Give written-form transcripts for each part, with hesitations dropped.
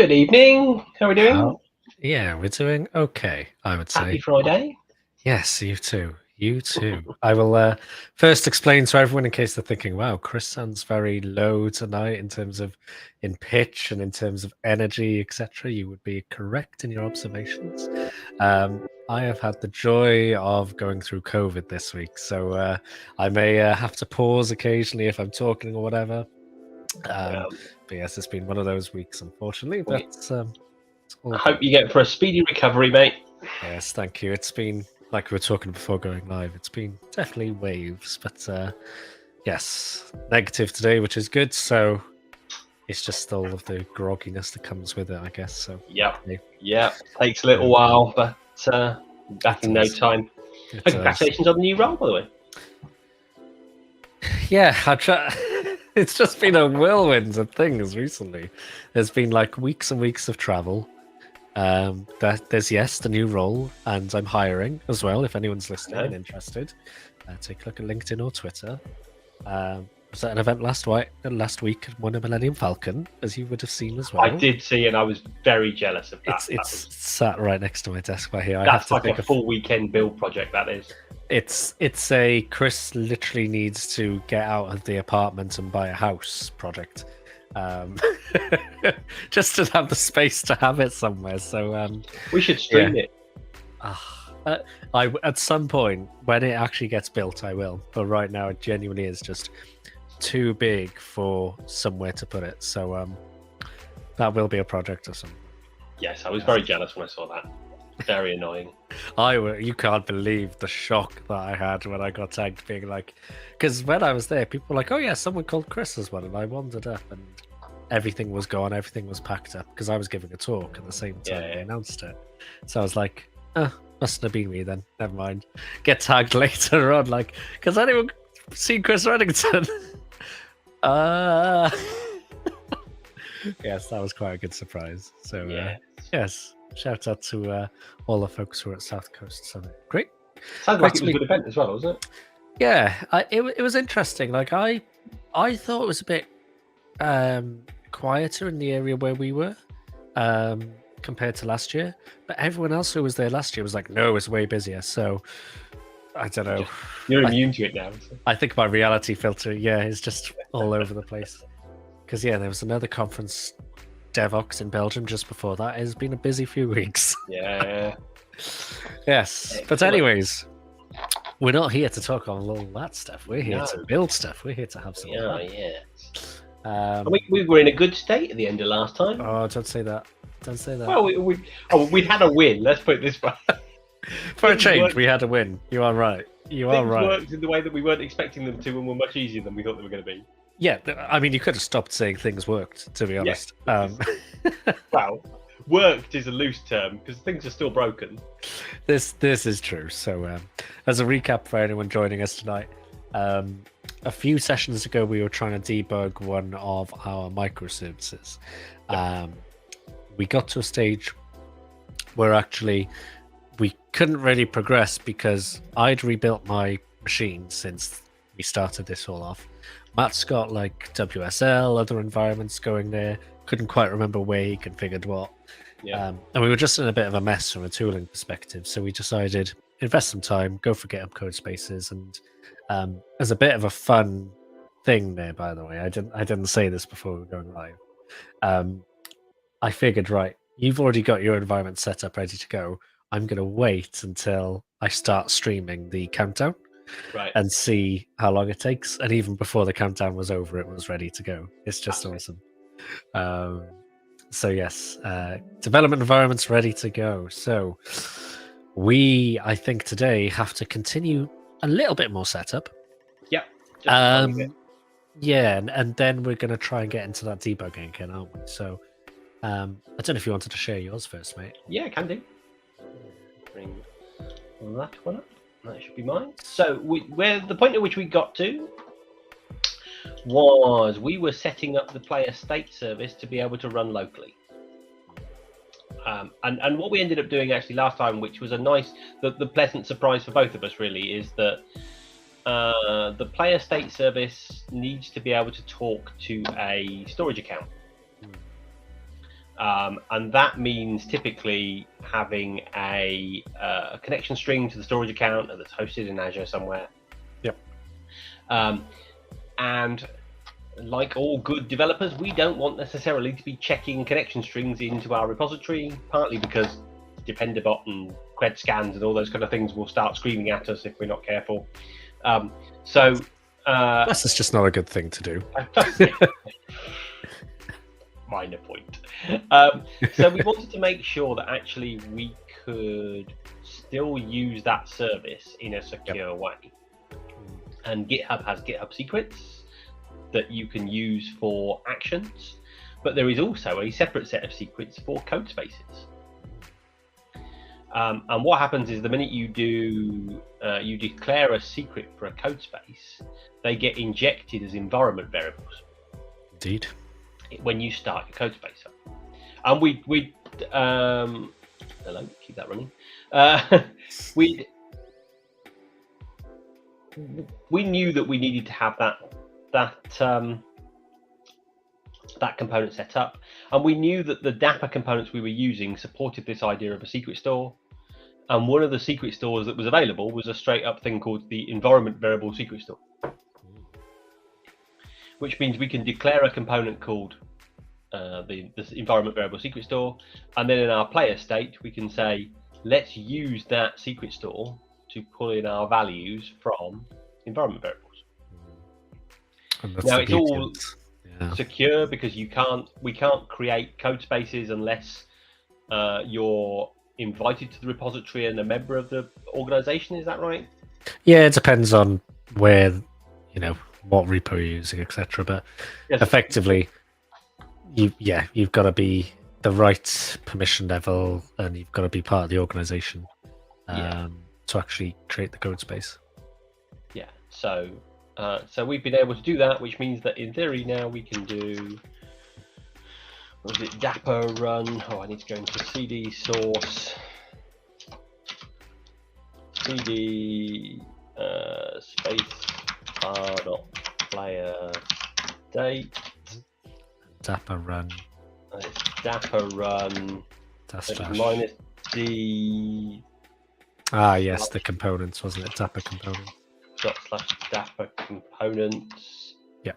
Good evening. How are we doing? Yeah, we're doing okay, I would say. Happy Friday. Yes, you too. You too. I will first explain to everyone in case they're thinking, wow, Chris sounds very low tonight in pitch and in terms of energy, etc. You would be correct in your observations. I have had the joy of going through COVID this week, so I may have to pause occasionally if I'm talking or whatever. But yes, it's been one of those weeks, unfortunately. But I hope you get for a speedy recovery, mate. yes, thank you. It's been, like we were talking before going live, it's been definitely waves, but yes, negative today, which is good. So it's just all of the grogginess that comes with it, I guess. So yeah, takes a little while, but back in no time. Congratulations on the new role, by the way. Yeah, it's just been a whirlwind of things recently. There's been like weeks and weeks of travel. There's the new role, and I'm hiring as well. If anyone's listening and interested, take a look at LinkedIn or Twitter. Was at an event last week, won a Millennium Falcon, as you would have seen as well. I did see, and I was very jealous of that. It's sat right next to my desk right here. That's like a full weekend build project. That is. It's a Chris literally needs to get out of the apartment and buy a house project. Just to have the space to have it somewhere. So we should stream it. At some point when it actually gets built, I will. But right now, it genuinely is just too big for somewhere to put it. So that will be a project or something. Yes, I was very jealous when I saw that. Very annoying. You can't believe the shock that I had when I got tagged, being like, because when I was there, people were like, "Oh yeah, someone called Chris as well," and I wandered up, and everything was gone, everything was packed up, because I was giving a talk at the same time they announced it. So I was like, mustn't have been me then. Never mind. Get tagged later on, like, because anyone seen Chris Reddington? Yes, that was quite a good surprise. So yes. Shout out to all the folks who are at South Coast Summit. Great. Sounds like it was a good event as well, wasn't it? Yeah, it was interesting. Like I thought it was a bit quieter in the area where we were compared to last year, but everyone else who was there last year was like, no, it's way busier. So I don't know. You're immune to it now. So. I think my reality filter, is just all over the place. Because there was another conference, Devox in Belgium, just before that. It's been a busy few weeks. Yeah. Yes. But anyways, we're not here to talk on all that stuff. We're here to build stuff. We're here to have some fun. Yeah. We were in a good state at the end of last time. Oh, don't say that. Don't say that. Well, we'd had a win. Let's put it this way. For a change, we had a win. You are right. Things worked in the way that we weren't expecting them to, and were much easier than we thought they were going to be. Yeah, I mean, you could have stopped saying things worked, to be honest. Well, worked is a loose term because things are still broken. This is true. So, as a recap for anyone joining us tonight, a few sessions ago we were trying to debug one of our microservices. We got to a stage where actually we couldn't really progress because I'd rebuilt my machine since we started this all off. Matt's got like WSL, other environments going there. Couldn't quite remember where he configured what. And we were just in a bit of a mess from a tooling perspective. So we decided, invest some time, go for GitHub code spaces. And as a bit of a fun thing there, by the way, I didn't say this before we were going live. I figured, right, you've already got your environment set up, ready to go. I'm going to wait until I start streaming the countdown. Right. And see how long it takes. And even before the countdown was over, it was ready to go. It's just awesome. So yes, development environment's ready to go. So we, I think today, have to continue a little bit more setup. Yep. And then we're going to try and get into that debugging again, aren't we? So I don't know if you wanted to share yours first, mate. Yeah, can do. Bring that one up. That should be mine. So where the point at which we got to was we were setting up the player state service to be able to run locally. And what we ended up doing actually last time, which was the pleasant surprise for both of us really, is that the player state service needs to be able to talk to a storage account. And that means typically having a connection string to the storage account that's hosted in Azure somewhere. Yep. And like all good developers, we don't want necessarily to be checking connection strings into our repository, partly because Dependabot and cred scans and all those kind of things will start screaming at us if we're not careful. Plus, it's just not a good thing to do. Minor point. So we wanted to make sure that actually we could still use that service in a secure way. And GitHub has GitHub secrets that you can use for actions, but there is also a separate set of secrets for code spaces. And what happens is the minute you do, you declare a secret for a code space, they get injected as environment variables. Indeed. When you start your code space up. And we hello, keep that running. We knew that we needed to have that component set up, and we knew that the Dapper components we were using supported this idea of a secret store. And one of the secret stores that was available was a straight up thing called the environment variable secret store, which means we can declare a component called the environment variable secret store, and then in our player state we can say, let's use that secret store to pull in our values from environment variables. Now it's all secure because we can't create code spaces unless you're invited to the repository and a member of the organization. Is that right? Yeah, it depends on where, what repo you're using, etc. But yes, effectively, you've got to be the right permission level, and you've got to be part of the organization to actually create the code space. Yeah. So we've been able to do that, which means that in theory now we can do, what was it, Dapper run. Oh, I need to go into CD source, CD space bar.player date. Dapper run. It's Dapper run minus D. Yes, the components, wasn't it? Dapper components. / Dapper components. Yeah.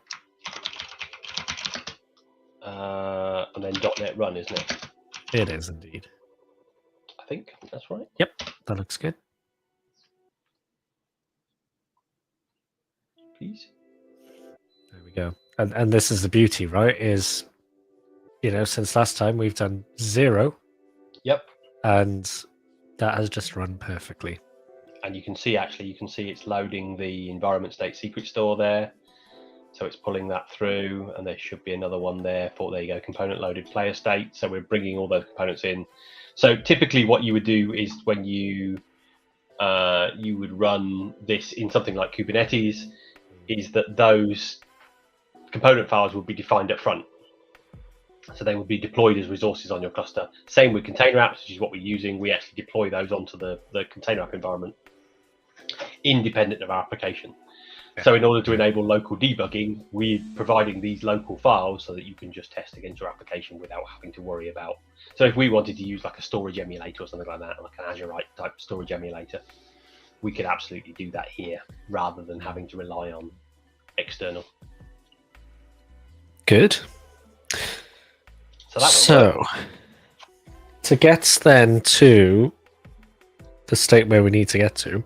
And then .NET run, isn't it? It is indeed. I think that's right. Yep, that looks good. Please. There we go. And this is the beauty, right? Is, since last time we've done 0. Yep. And that has just run perfectly. And you can see it's loading the environment state secret store there. So it's pulling that through, and there should be another one there for, there you go, component loaded player state. So we're bringing all those components in. So typically what you would do is when you would run this in something like Kubernetes, is that those component files would be defined up front. So they would be deployed as resources on your cluster. Same with container apps, which is what we're using. We actually deploy those onto the container app environment, independent of our application. Yeah. So in order to enable local debugging, we're providing these local files so that you can just test against your application without having to worry about. So if we wanted to use like a storage emulator or something like that, like an Azure type storage emulator, we could absolutely do that here rather than having to rely on external. Good. So to get then to the state where we need to get to,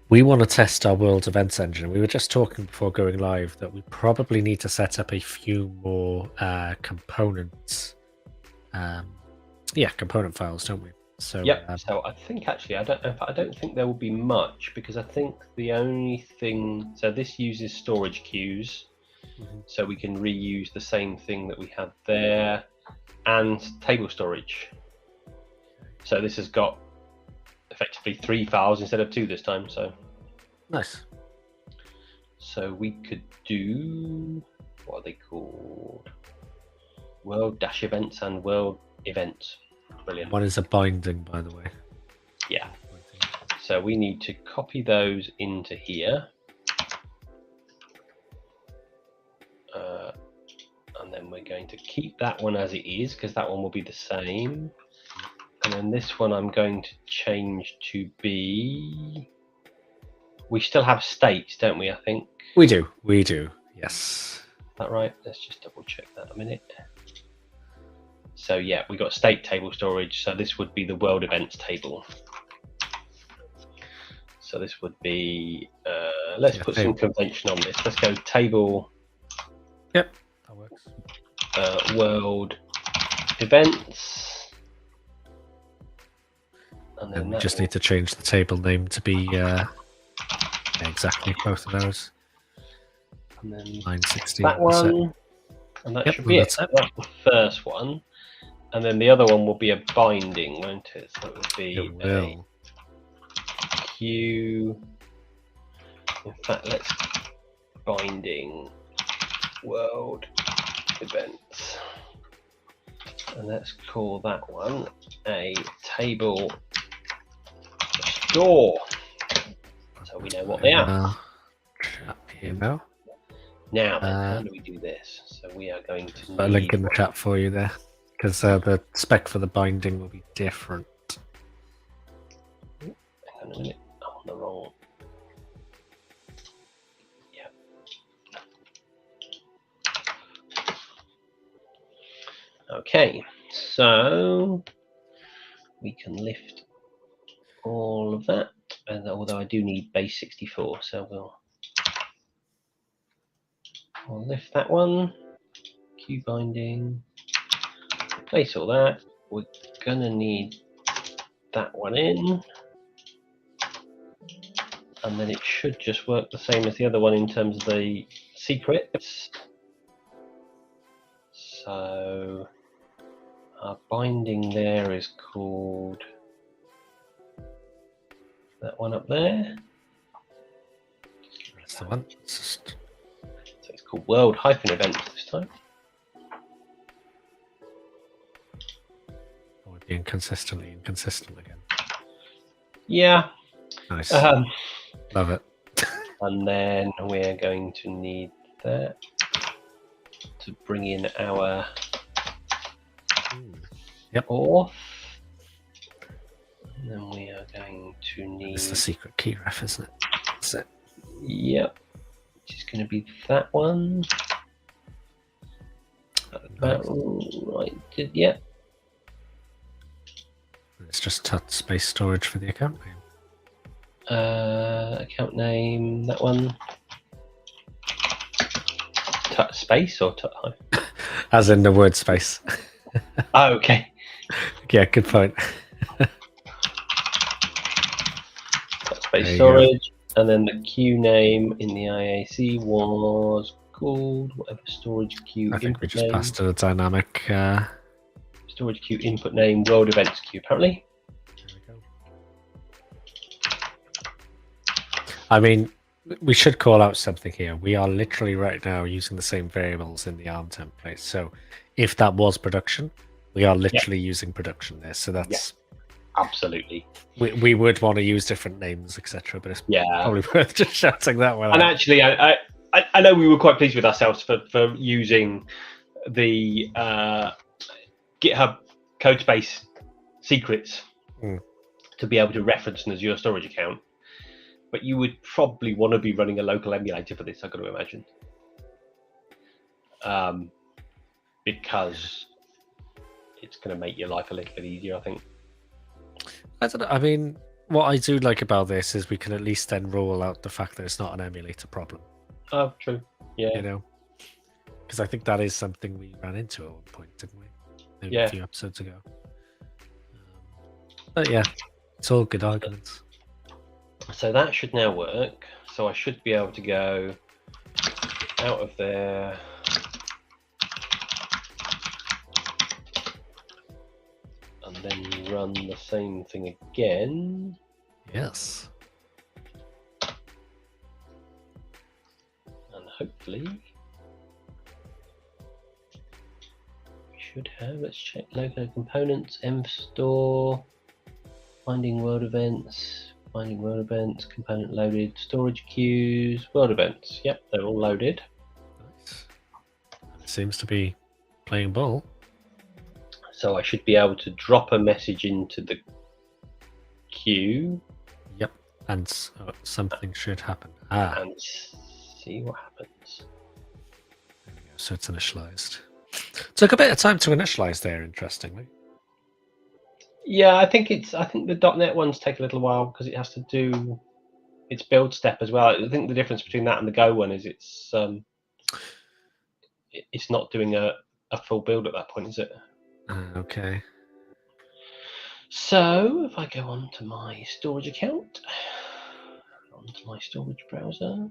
we want to test our world events engine. We were just talking before going live that we probably need to set up a few more components. Component files, don't we? So yep. So I think actually I don't think there will be much, because I think the only thing, so this uses storage queues. So we can reuse the same thing that we had there, and table storage. So this has got effectively 3 files instead of 2 this time. So nice. So we could do, what are they called? World-events and world events. Brilliant. One is a binding, by the way. Yeah. So we need to copy those into here. And then we're going to keep that one as it is because that one will be the same. And then this one I'm going to change to be... We still have states, don't we, I think? We do, yes. Is that right? Let's just double check that a minute. So yeah, we got state table storage. So this would be the world events table. So this would be, let's put some convention on this. Let's go table. Yep, that works. World events. And then we just need to change the table name to be exactly both of those. And then 960. That one. And that should be it. That's the first one. And then the other one will be a binding, won't it? So it would be a queue. In fact, let's binding world events. And let's call that one a table store. So we know what they are. Here now. Now then, how do we do this? So we are going to put a link in the chat for you there, because the spec for the binding will be different. Hang on a minute, I'm on the wrong. Yeah. Okay, so we can lift all of that, and although I do need base 64, so we'll lift that one. Queue binding. Place all that. We're gonna need that one in, and then it should just work the same as the other one in terms of the secrets. So our binding there is called that one up there. That's the one. So it's called world-events this time. We're being inconsistent again. Yeah. Nice. Love it. And then we're going to need that to bring in our auth. And then we are going to need... It's the secret key ref, isn't it? That's it. Yep. Which is going to be that one. Right. Yeah. It's just tut space storage for the account name. Account name, that one. Tut space or tut high? As in the word space. Oh, okay. Yeah, good point. Tut space storage. And then the queue name in the IAC was called whatever storage queue. I think we just passed to the dynamic. Storage queue input name, world events queue, apparently. There we go. I mean, we should call out something here. We are literally right now using the same variables in the ARM template. So if that was production, we are literally using production there. So that's... Absolutely. We would want to use different names, etc. But it's probably worth just shouting that one and out. Actually, I know we were quite pleased with ourselves for using the GitHub Codespace secrets to be able to reference an Azure storage account. But you would probably want to be running a local emulator for this, I've got to imagine. Because it's going to make your life a little bit easier, I think. I don't know. I mean, what I do like about this is we can at least then rule out the fact that it's not an emulator problem. Oh, true. Yeah. You know, because I think that is something we ran into at one point, didn't we? Maybe a few episodes ago. But yeah, it's all good arguments. So that should now work. So I should be able to go out of there. And then run the same thing again. Yes. And hopefully we should have, let's check logo components, mstore, finding world events, component loaded, storage queues, world events. Yep, they're all loaded. Nice. It seems to be playing ball. So I should be able to drop a message into the queue. Yep, and something should happen. And see what happens. There we go. So it's initialized. Took a bit of time to initialize there, interestingly. Yeah, I think the .NET ones take a little while because it has to do its build step as well. I think the difference between that and the Go one is it's not doing a full build at that point, is it? Okay. So if I go onto my storage account, onto my storage browser,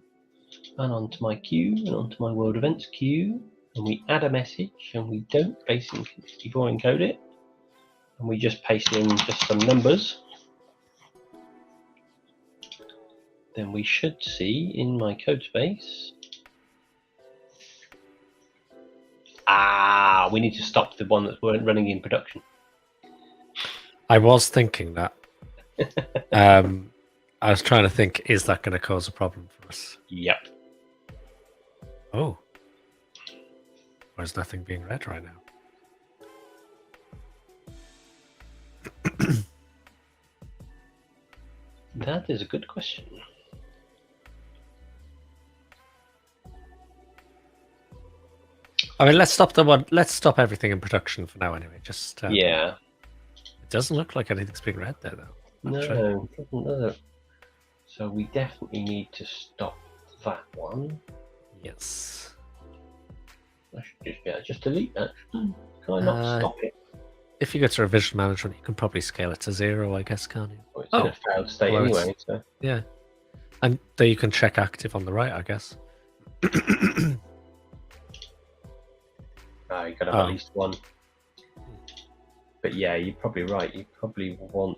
and onto my queue, and onto my world events queue, and we add a message, and we don't base64 encode it, and we just paste in just some numbers, then we should see in my code space. We need to stop the one that's running in production. I was thinking that. I was trying to think, is that going to cause a problem for us? Yep. Oh. Why is nothing being read right now? That is a good question. I mean, let's stop everything in production for now, anyway. Just yeah. It doesn't look like anything's being read there, though. No, it doesn't. So we definitely need to stop that one. Yes. I should just delete that. Can I not stop it? If you go to revision management, you can probably scale it to 0, I guess, can't you? Well, it's in a failed state anyway. So. Yeah. And there you can check active on the right, I guess. You got to have at least one. But yeah, you're probably right. You probably want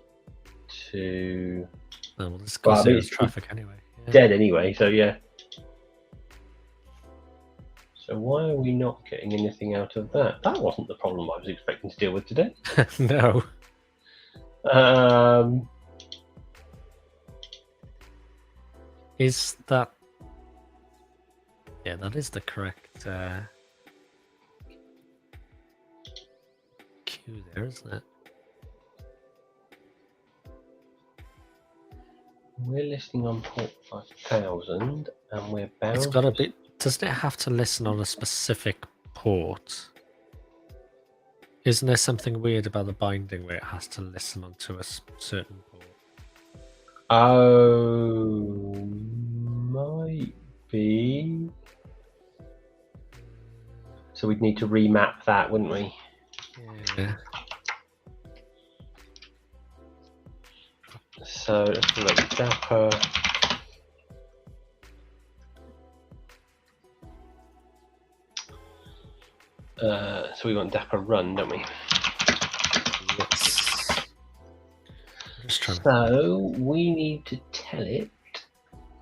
to. Oh, well, this goes to traffic anyway. Yeah. Dead anyway, so yeah. So why are we not getting anything out of that? That wasn't the problem I was expecting to deal with today. No. Is that? Yeah, that is the correct queue there, isn't it? We're listening on port 5000, and we're bound. It's got to be. Doesn't it have to listen on a specific port? Isn't there something weird about the binding where it has to listen onto a certain port? Oh, might be. So we'd need to remap that, wouldn't we? Yeah. So let's look Dapper. So we want Dapper run, don't we? Yes. So we need to tell it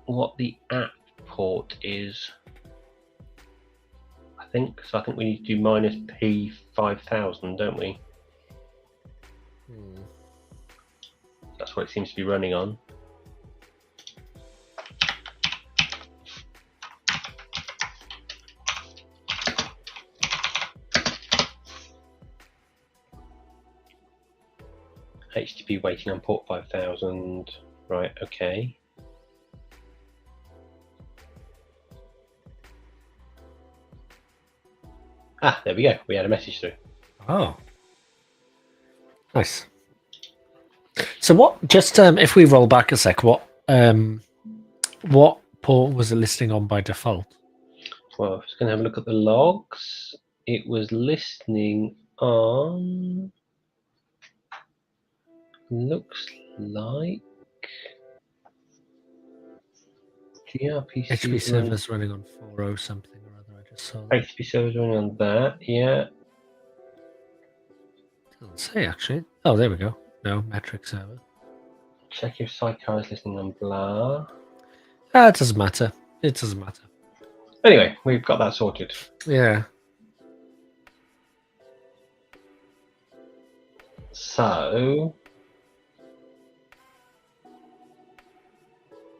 what the app port is. I think we need to do minus P5000, don't we? That's what it seems to be running on. HTTP waiting on port 5000. Right, okay. There we go. We had a message through. Oh. Nice. So what, just if we roll back a sec, what port was it listing on by default? Well, I'm just going to have a look at the logs. It was listening on... Looks like gRPC. HTTP server's running on 4.0 something or other. I just saw that. HTTP server's running on that, yeah. Doesn't say actually. Oh, there we go. No, metric server. Check if Sidecar is listening on blah. It doesn't matter. It doesn't matter. Anyway, we've got that sorted. Yeah. So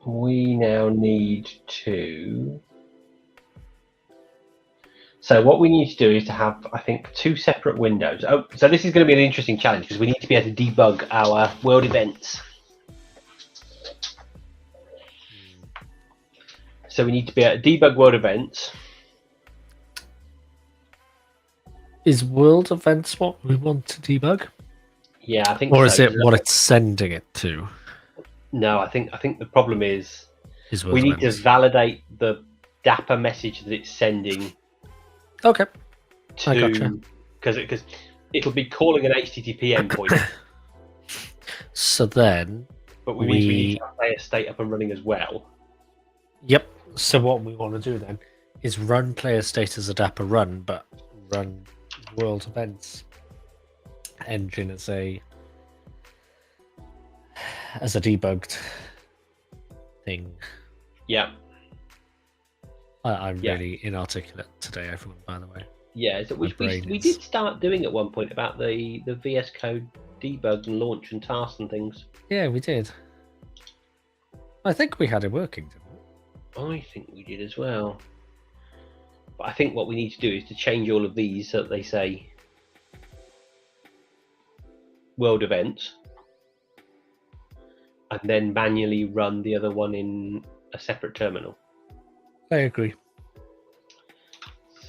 we now need to So what we need to do is to have, I think, 2 separate windows. Oh, so this is going to be an interesting challenge because we need to be able to debug our world events. So we need to be able to debug world events. Is world events what we want to debug? Yeah, I think Or so. is it what it's sending it to? No, I think the problem is World we need events. to validate the Dapper message that it's sending. Okay. I gotcha. Because it'll be calling an HTTP endpoint. So then, but we need to have player state up and running as well. Yep. So what we want to do then is run player state as a Dapper run, but run world events engine as a debugged thing. Yeah. I'm really inarticulate today, everyone, by the way. Yeah, so which we did start doing at one point about the VS Code debug and launch and tasks and things. Yeah, we did. I think we had it working, didn't we? I think we did as well. But I think what we need to do is to change all of these so that they say world events and then manually run the other one in a separate terminal. I agree.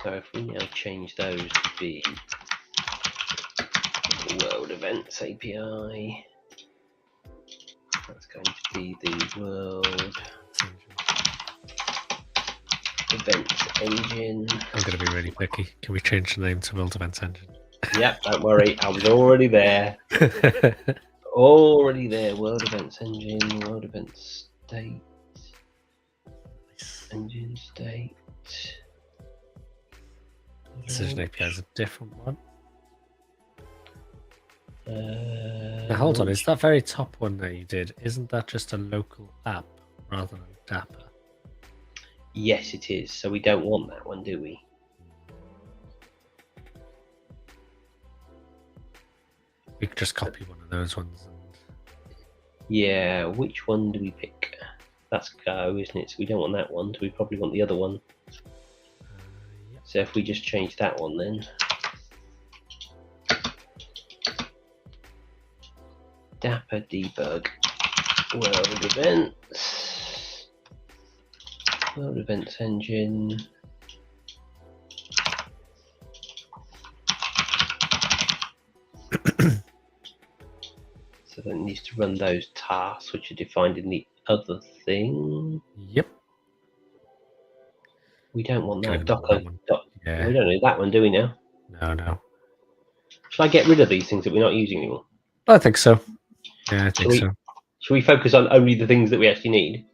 So if we now change those to be world events API, that's going to be the world events engine. I'm going to be really picky. Can we change the name to world events engine? Yep, don't worry, I was already there. Already there. World events engine, world events state, engine state. Decision API is a different one. Now hold on, is that very top one that you did? Isn't that just a local app rather than Dapper? Yes, it is. So we don't want that one, do we? We could just copy one of those ones. And... Yeah, which one do we pick? That's Go, isn't it? So we don't want that one. So we probably want the other one. Yep. So if we just change that one then. Dapper debug world events. World events engine. So then it needs to run those tasks which are defined in the other thing. Yep. We don't want that. Yeah. We don't need that one, do we now? No. Should I get rid of these things that we're not using anymore? I think so. Yeah, I think so. Should we focus on only the things that we actually need?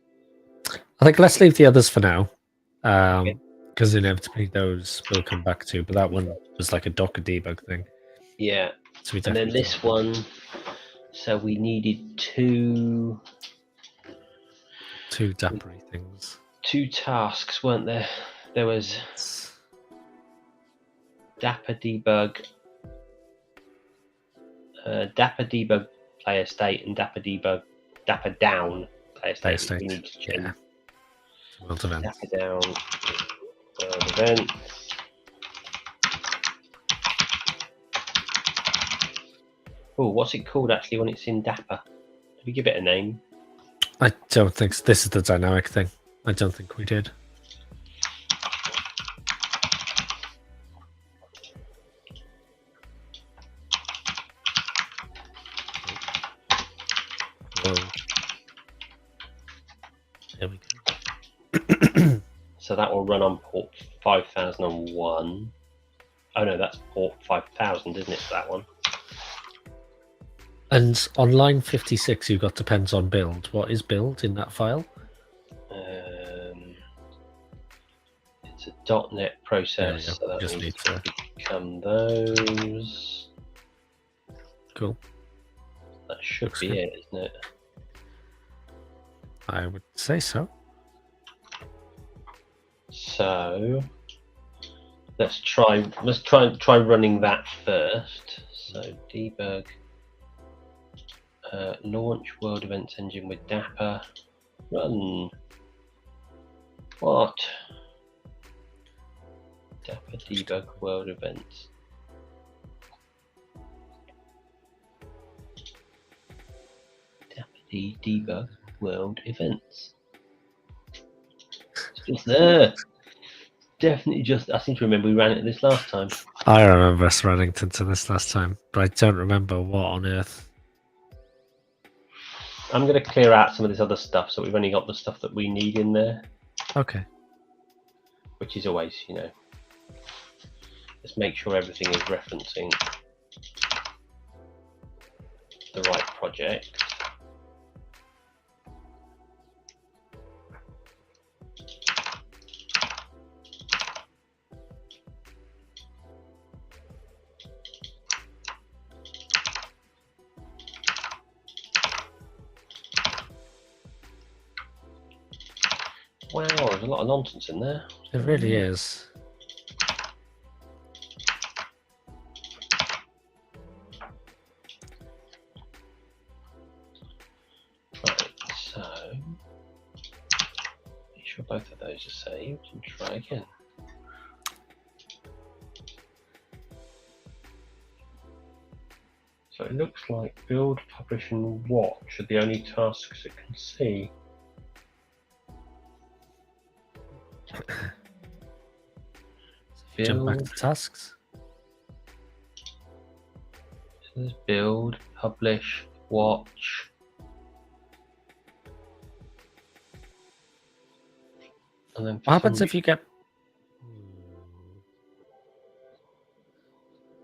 I think let's leave the others for now. Because inevitably those we'll come back to. But that one was like a Docker debug thing. Yeah. So we and then this one, so we needed two Dappery things. 2 tasks, weren't there? There was Dapper debug, player state, and Dapper down player state. We need to change. Yeah. World event. Dapper down world event. Oh, what's it called actually when it's in Dapper? Did we give it a name? I don't think so. This is the dynamic thing. I don't think we did. Whoa. There we go. So that will run on port 5001. Oh no, that's port 5000, isn't it, for that one? And on line 56, you've got depends on build. What is build in that file? It's a .NET process, so that just needs need to become those. Cool. That should be it, isn't it? I would say so. So let's try running that first. So debug. Launch world events engine with Dapper. Run. What? Dapper debug world events. Dapper debug world events. It's just there. Definitely just. I seem to remember we ran it this last time. I remember us running into this last time, but I don't remember what on earth. I'm going to clear out some of this other stuff, so we've only got the stuff that we need in there. Okay. Which is always, let's make sure everything is referencing the right project. Wow, there's a lot of nonsense in there. It really is. Right, so make sure both of those are saved and try again. So it looks like build, publish and watch are the only tasks it can see. Jump back to tasks. So there's build, publish, watch. And then What happens if you get...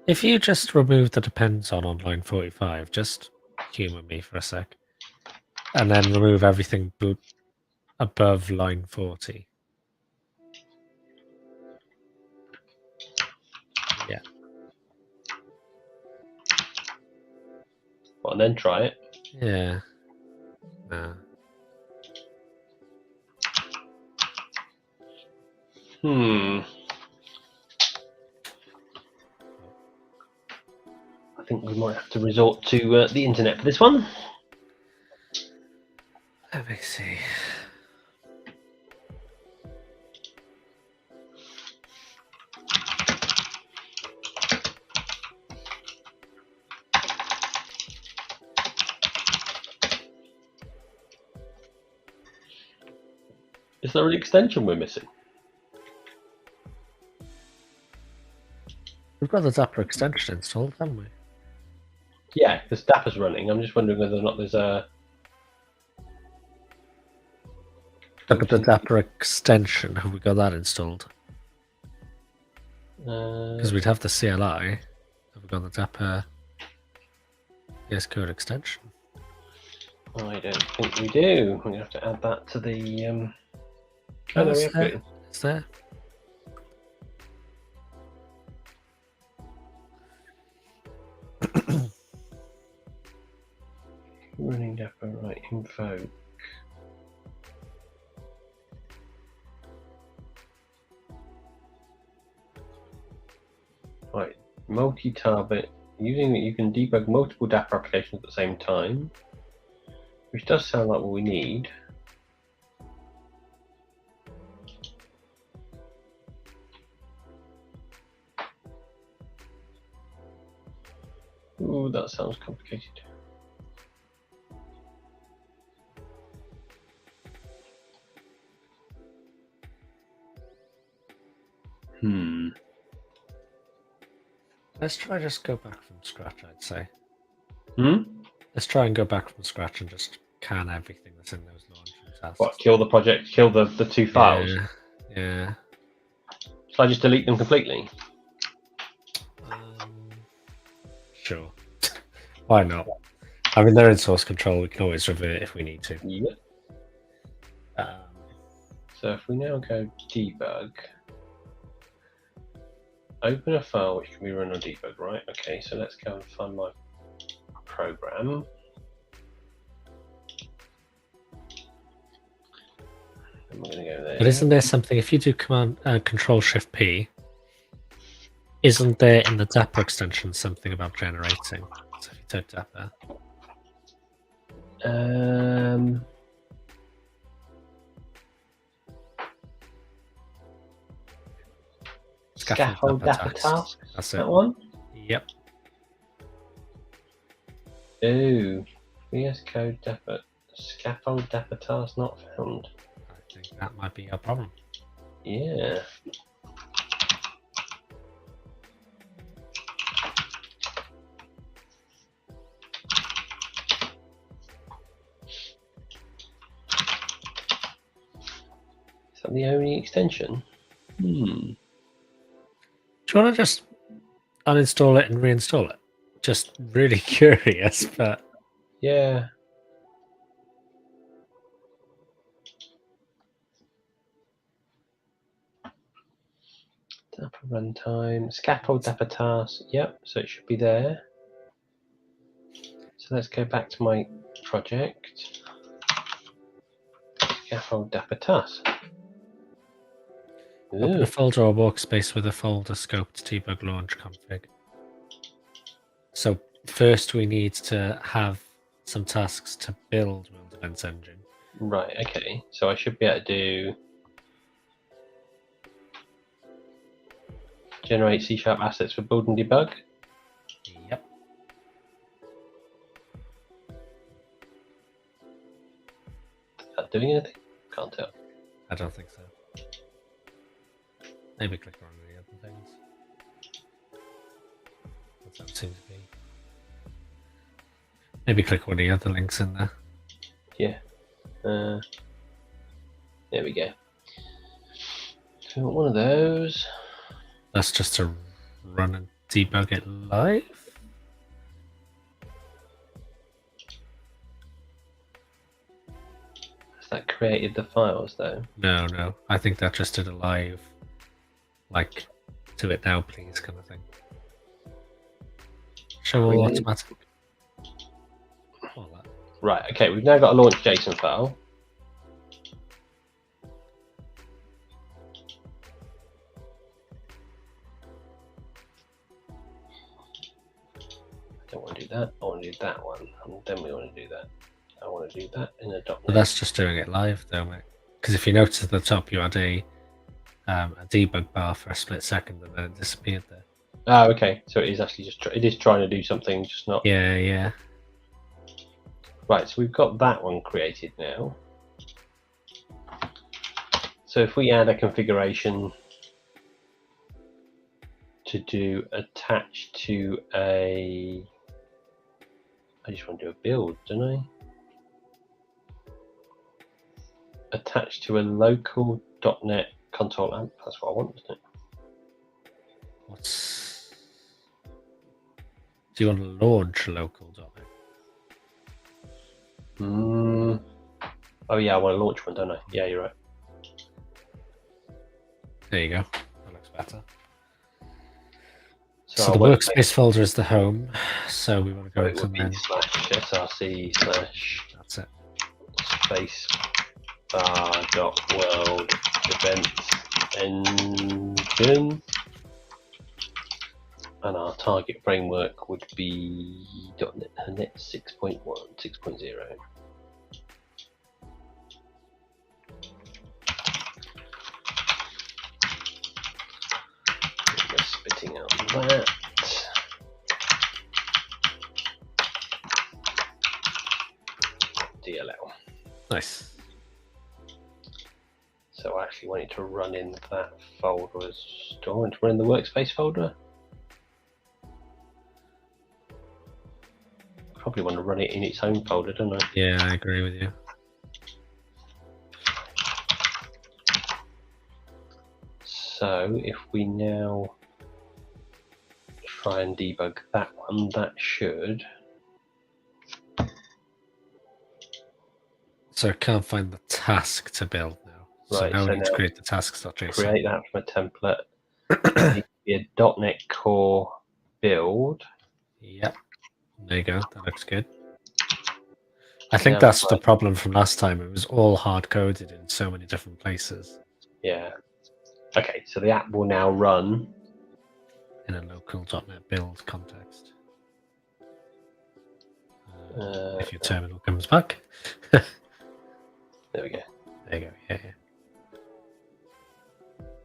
If you just remove the depends on line 45, just humour me for a sec, and then remove everything above line 40. Yeah. Well, and then try it. Yeah. Nah. I think we might have to resort to the internet for this one. Let me see. Is there an extension we're missing? We've got the Dapper extension installed, haven't we? Yeah, the Dapper's running. I'm just wondering whether or not there's a... But the Dapper extension, have we got that installed? Because we'd have the CLI. Have we got the Dapper VS Code extension? I don't think we do. We're going to have to add that to the... Oh, no, we have it. It's there. Running Dapper, right, invoke. Right, multi-target. Using it, you can debug multiple Dapper applications at the same time, which does sound like what we need. Ooh, that sounds complicated. Let's try just go back from scratch, I'd say. Hmm? Let's try and go back from scratch and just can everything that's in those launching tasks. What, kill the project, kill the two files? Yeah. Shall I just delete them completely? Sure. Why not? I mean, they're in source control. We can always revert if we need to. Yep. So if we now go debug, open a file which can be run on debug, right? Okay, so let's go and find my program. And we're going to go there. But isn't there something, if you do command Control Shift P, isn't there in the Dapper extension something about generating? So if you type Dapper. Scaffold Dapper Task. That's That it. one? Yep. Ooh. VS Code Dapper. Scaffold Dapper Task not found. I think that might be a problem. Yeah. Is that the only extension? Do you want to just uninstall it and reinstall it? Just really curious, but Yeah. Dapper runtime. Scaffold Dapper Task. Yep, so it should be there. So let's go back to my project. Scaffold Dapper Task. open a folder or workspace with a folder scoped debug launch config. So first we need to have some tasks to build World Events Engine. Right, okay. So I should be able to do generate C# assets for build and debug. Yep. Is that doing anything? Can't tell. I don't think so. Maybe click on the other things. What that seems to be. Maybe click one of the other links in there. Yeah. There we go. So one of those. That's just to run and debug it live. Has that created the files though? No. I think that just did a live, like, do it now, please, kind of thing. Show all Create. automatic. All that. Right, okay, we've now got a launch JSON file. I don't want to do that, I want to do that one, and then we want to do that. I want to do that in a .NET. But that's just doing it live, though, mate. Because if you notice at the top, you had a debug bar for a split second, and then it disappeared there. Oh, okay. So it is actually just it is trying to do something, just not. Yeah. Right. So we've got that one created now. So if we add a configuration to do attached to a, I just want to do a build, don't I? Attached to a local .NET console amp. That's what I want, isn't it? Do you want to launch local.net? Oh yeah, I want to launch one, don't I? Yeah, you're right. There you go. That looks better. So the workspace folder is the home. So we want to go into / src / that's it. Space bar dot world events engine, and our target framework would be .NET 6.1, 6.0. Just spitting out that. DLL. Nice. So I actually want it to run in that folder as do I want to run in the workspace folder? Probably want to run it in its own folder, don't I? Yeah, I agree with you. So if we now try and debug that one, that should. So I can't find the task to build now. So Right, now so we need to now create the tasks.json. Create that from a template. It needs to be a .NET Core build. Yep. There you go. That looks good. I think Yeah, that's right. the problem from last time. It was all hard coded in so many different places. Yeah. Okay, so the app will now run in a local .NET build context. If your terminal comes back. There we go. There you go. Yeah.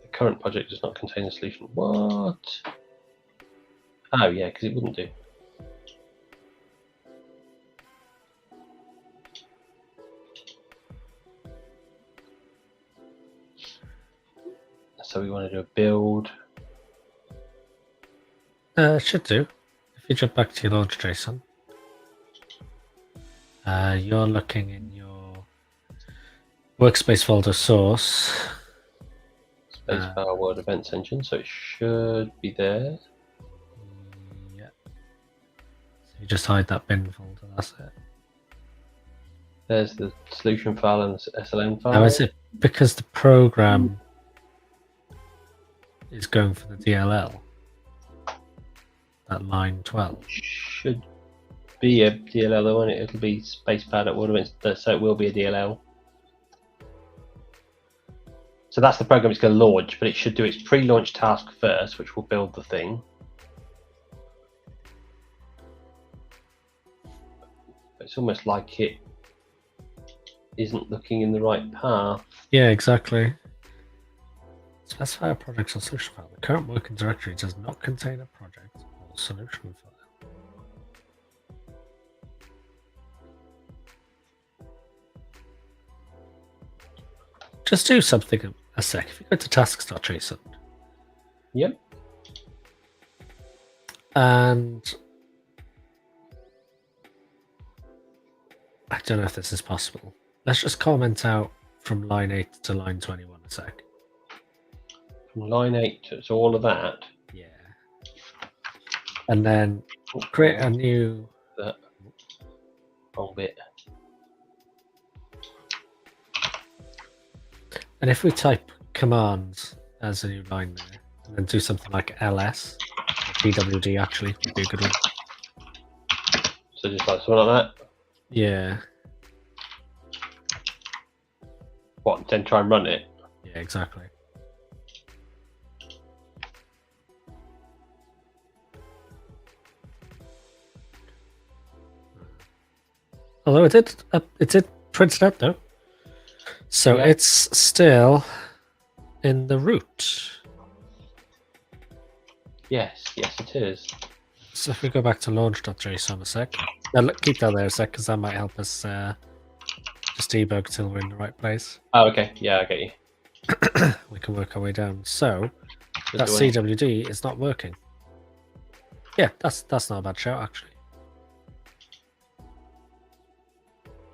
The current project does not contain a solution. What? Oh yeah, because it wouldn't do. So we want to do a build. Should do. If you jump back to your launch JSON, you're looking in your workspace folder source. Spacebar World Events Engine, so it should be there. Yeah. So you just hide that bin folder, that's it. There's the solution file and the SLN file. Now is it because the program is going for the DLL? That line 12? Should be a DLL, won't it? It'll be Spacepad at World Events, so it will be a DLL. So that's the program it's going to launch, but it should do its pre-launch task first, which will build the thing. But it's almost like it isn't looking in the right path. Yeah, exactly. Specify a project or solution file. The current working directory does not contain a project or solution file. Just do something a sec. If you go to tasks.json. Yep. And I don't know if this is possible. Let's just comment out from line 8 to line 21 a sec. From line 8 to all of that. Yeah. And then create a new... That whole bit. And if we type commands as a new line there, and then do something like ls, or pwd actually would be a good one. So just like something like that. Yeah. What, then try and run it? Yeah, exactly. Although it did print it out though. So Yeah. it's still in the root. Yes, yes it is. So if we go back to launch.json a sec. Now look, keep that there a sec, because that might help us just debug till we're in the right place. Oh, okay. Yeah, I get you. We can work our way down. So that Just the way- CWD is not working. Yeah, that's not a bad shout actually.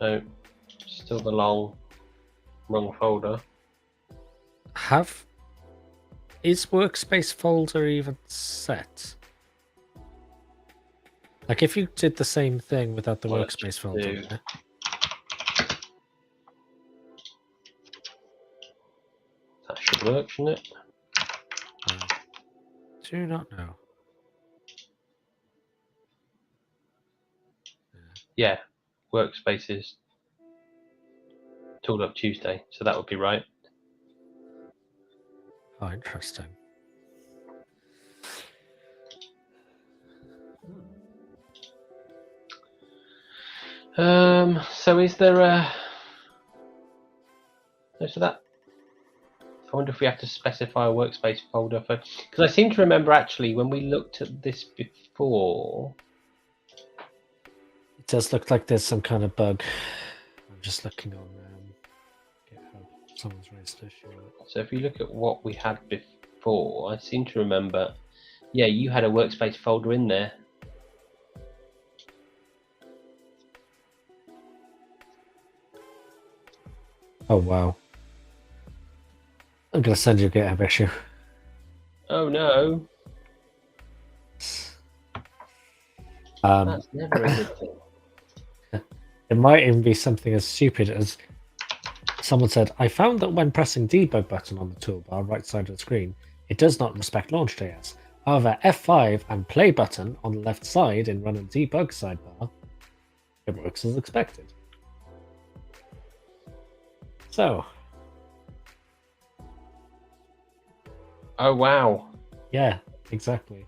No, still the wrong folder. Is workspace folder even set? Like if you did the same thing without the Well, let's workspace just folder do- there. That should work, shouldn't it? Do not know. Yeah, workspaces. ToolUp Tuesday, so that would be right. Oh, interesting. So is there a... No, so that... I wonder if we have to specify a workspace folder for... Because I seem to remember actually when we looked at this before... It does look like there's some kind of bug. I'm just looking on GitHub. Someone's raised an issue. So if you look at what we had before, I seem to remember... Yeah, you had a workspace folder in there. Oh, wow. I'm going to send you a GitHub issue. Oh no, that's never a good thing. It might even be something as stupid as someone said, I found that when pressing debug button on the toolbar right side of the screen, it does not respect Launch.js. However, F5 and play button on the left side in run and debug sidebar, it works as expected. So, Oh wow. yeah, exactly.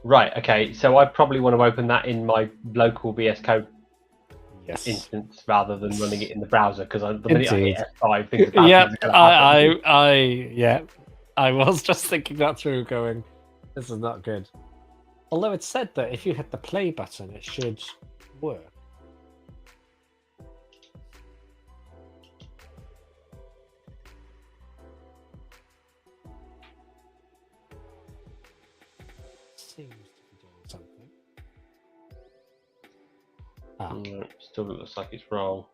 Right, okay, so I probably want to open that in my local VS Code Yes. instance rather than running it in the browser, because the minute Indeed. I hit F5, things about Yeah, things are going to happen. I was just thinking that through, going, this is not good. Although it said that if you hit the play button, it should work. Seems to be doing something. Still looks like it's wrong.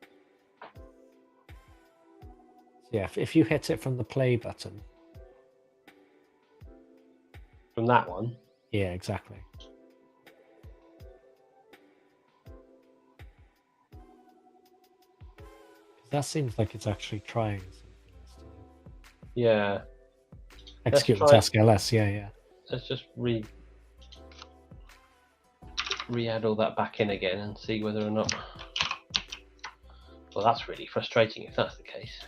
Yeah, if you hit it from the play button. From that one? Yeah, exactly. That seems like it's actually trying something this time. Yeah. Execute the task ls, yeah. Let's just re-add all that back in again and see whether or not... Well, that's really frustrating if that's the case.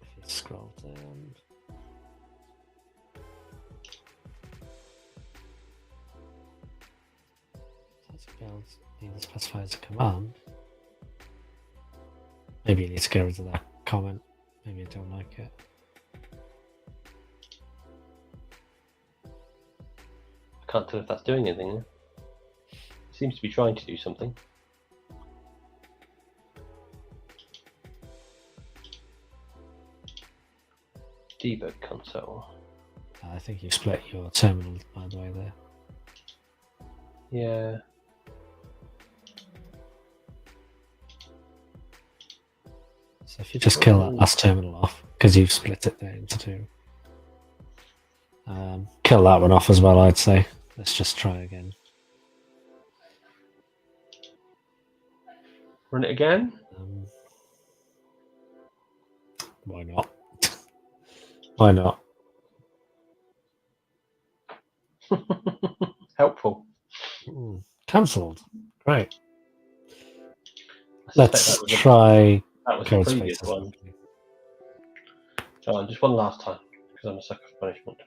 If you scroll down... Need to specify as a command. Maybe you need to get rid of that comment. Maybe you don't like it. I can't tell if that's doing anything. It seems to be trying to do something. Debug console. I think you split your terminal, by the way, there. Yeah. So if you just kill that last terminal off, because you've split it there into two. Kill that one off as well, I'd say. Let's just try again. Run it again? Why not? Why not? Helpful. Cancelled. Great. Let's try. That was the previous one. Go on, just one last time, because I'm a sucker for punishment.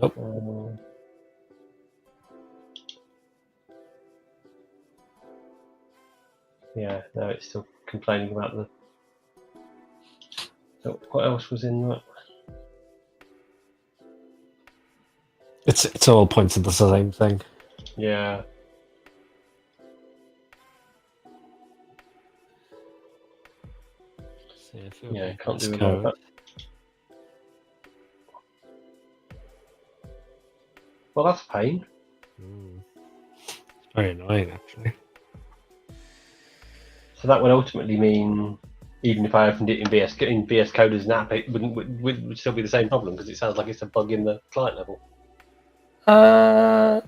Nope. Yeah, no, it's still complaining about the... So what else was in that? It's all pointing to the same thing. Yeah. Yeah, can't do without that. Well, that's a pain. It's very annoying, actually. So that would ultimately mean, even if I opened it in VS Code as an app, it would still be the same problem, because it sounds like it's a bug in the client level. No,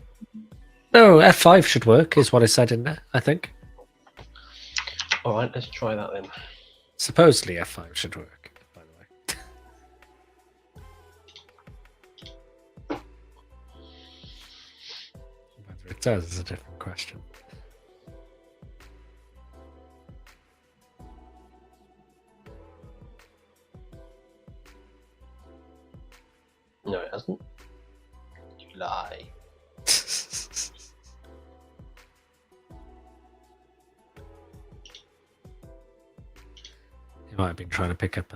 F5 should work, is what I said in there, I think. All right, let's try that then. Supposedly F5 should work, by the way. Whether it does is a different question. No, it hasn't. You lie. You might have been trying to pick up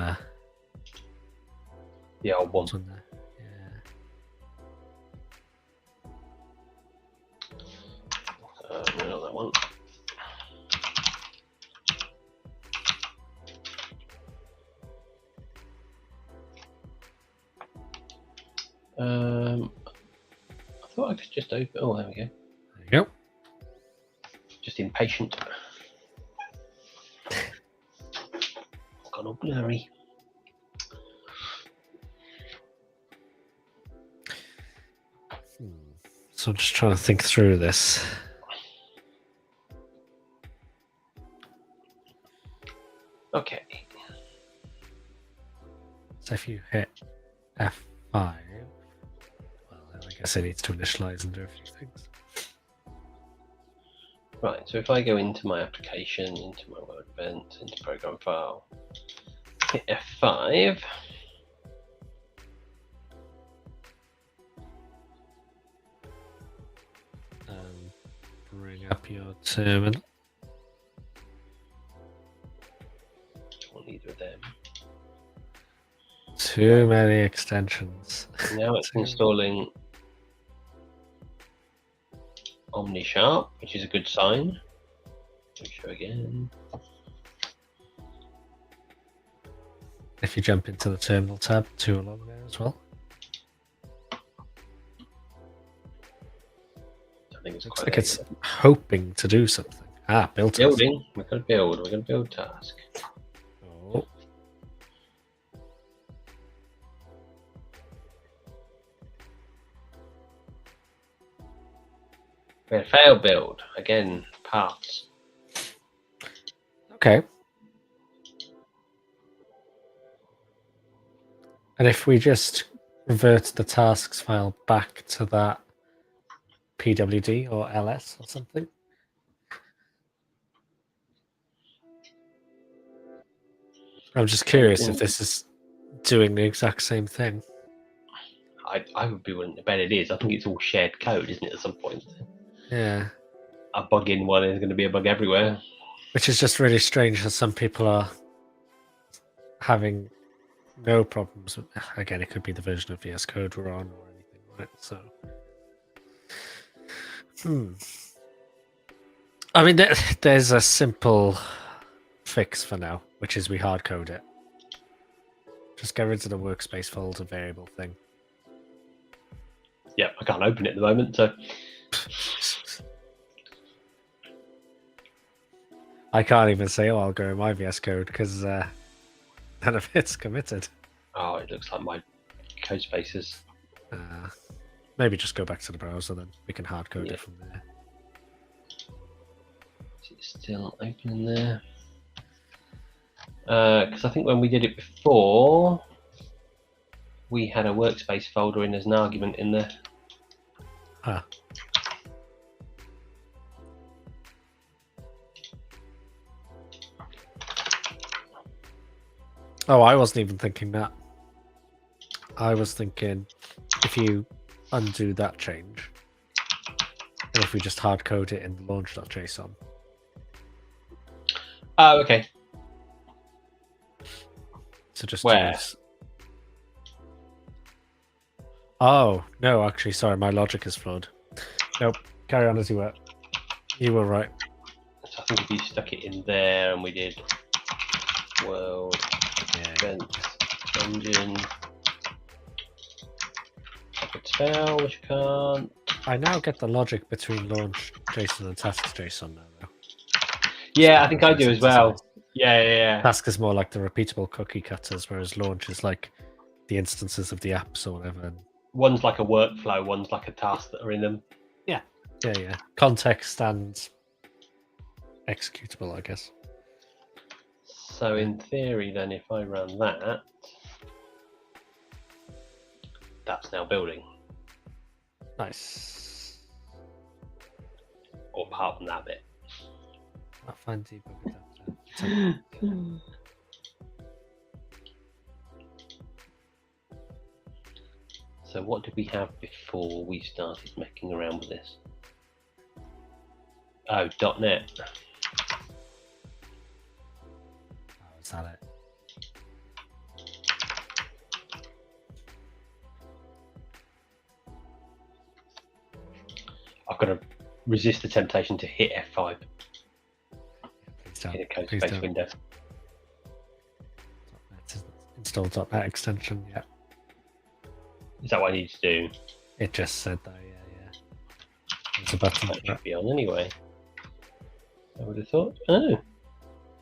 the old one. There. Yeah. No, that one. I thought I could just open. Oh, there we go. There you go. Just impatient. Gone all blurry. So I'm just trying to think through this. Okay. So if you hit F5, well, then I guess it needs to initialize and do a few things. Right, so if I go into my application, into my word event, into program file, hit F5. bring up your terminal. Don't want either of them. Too many extensions. Now it's installing OmniSharp, which is a good sign. Show again. If you jump into the terminal tab, two along there as well. I think it's Looks quite like it's hoping to do something. Build task. building. We're going to build. We're going to build task. Oh. We had fail build again. Paths. Okay. And if we just revert the tasks file back to that PWD or LS or something. I'm just curious if this is doing the exact same thing. I would be willing to bet it is. I think it's all shared code, isn't it, at some point? Yeah. A bug in one is going to be a bug everywhere. Which is just really strange that some people are having no problems with, again, it could be the version of VS Code we're on or anything, right? So, I mean, there's a simple fix for now, which is we hard code it. Just get rid of the workspace folder variable thing. Yeah, I can't open it at the moment, so I can't even say, oh, I'll go in my VS Code because none of it's committed. oh, it looks like my code spaces. Maybe just go back to the browser, then we can hard code it from there. Is it still open in there? Because I think when we did it before, we had a workspace folder in as an argument in there. Ah. Oh, I wasn't even thinking that. I was thinking if you undo that change, and if we just hard code it in the launch.json. Oh, okay. So just where? use... Oh, no, actually, sorry, my logic is flawed. Nope, carry on as you were. You were right. So I think if you stuck it in there and we did world event engine, I could spell, which I can't. I now get the logic between launch JSON and tasks JSON now, though. Yeah, I think I do as well. Yeah. Task is more like the repeatable cookie cutters, whereas launch is like the instances of the apps or whatever. One's like a workflow, one's like a task that are in them. Yeah. Context and executable, I guess. So in theory, then, if I run that, that's now building. Nice. Or apart from that bit. I'll find debug adapter. So what did we have before we started messing around with this? Oh, .NET. Oh, is that it? I've got to resist the temptation to hit F5 Yeah, in a code please space don't. window. Install .NET extension, yeah. Is that what I need to do? It just said that, yeah. There's a button. That should be on anyway. I would have thought. Oh.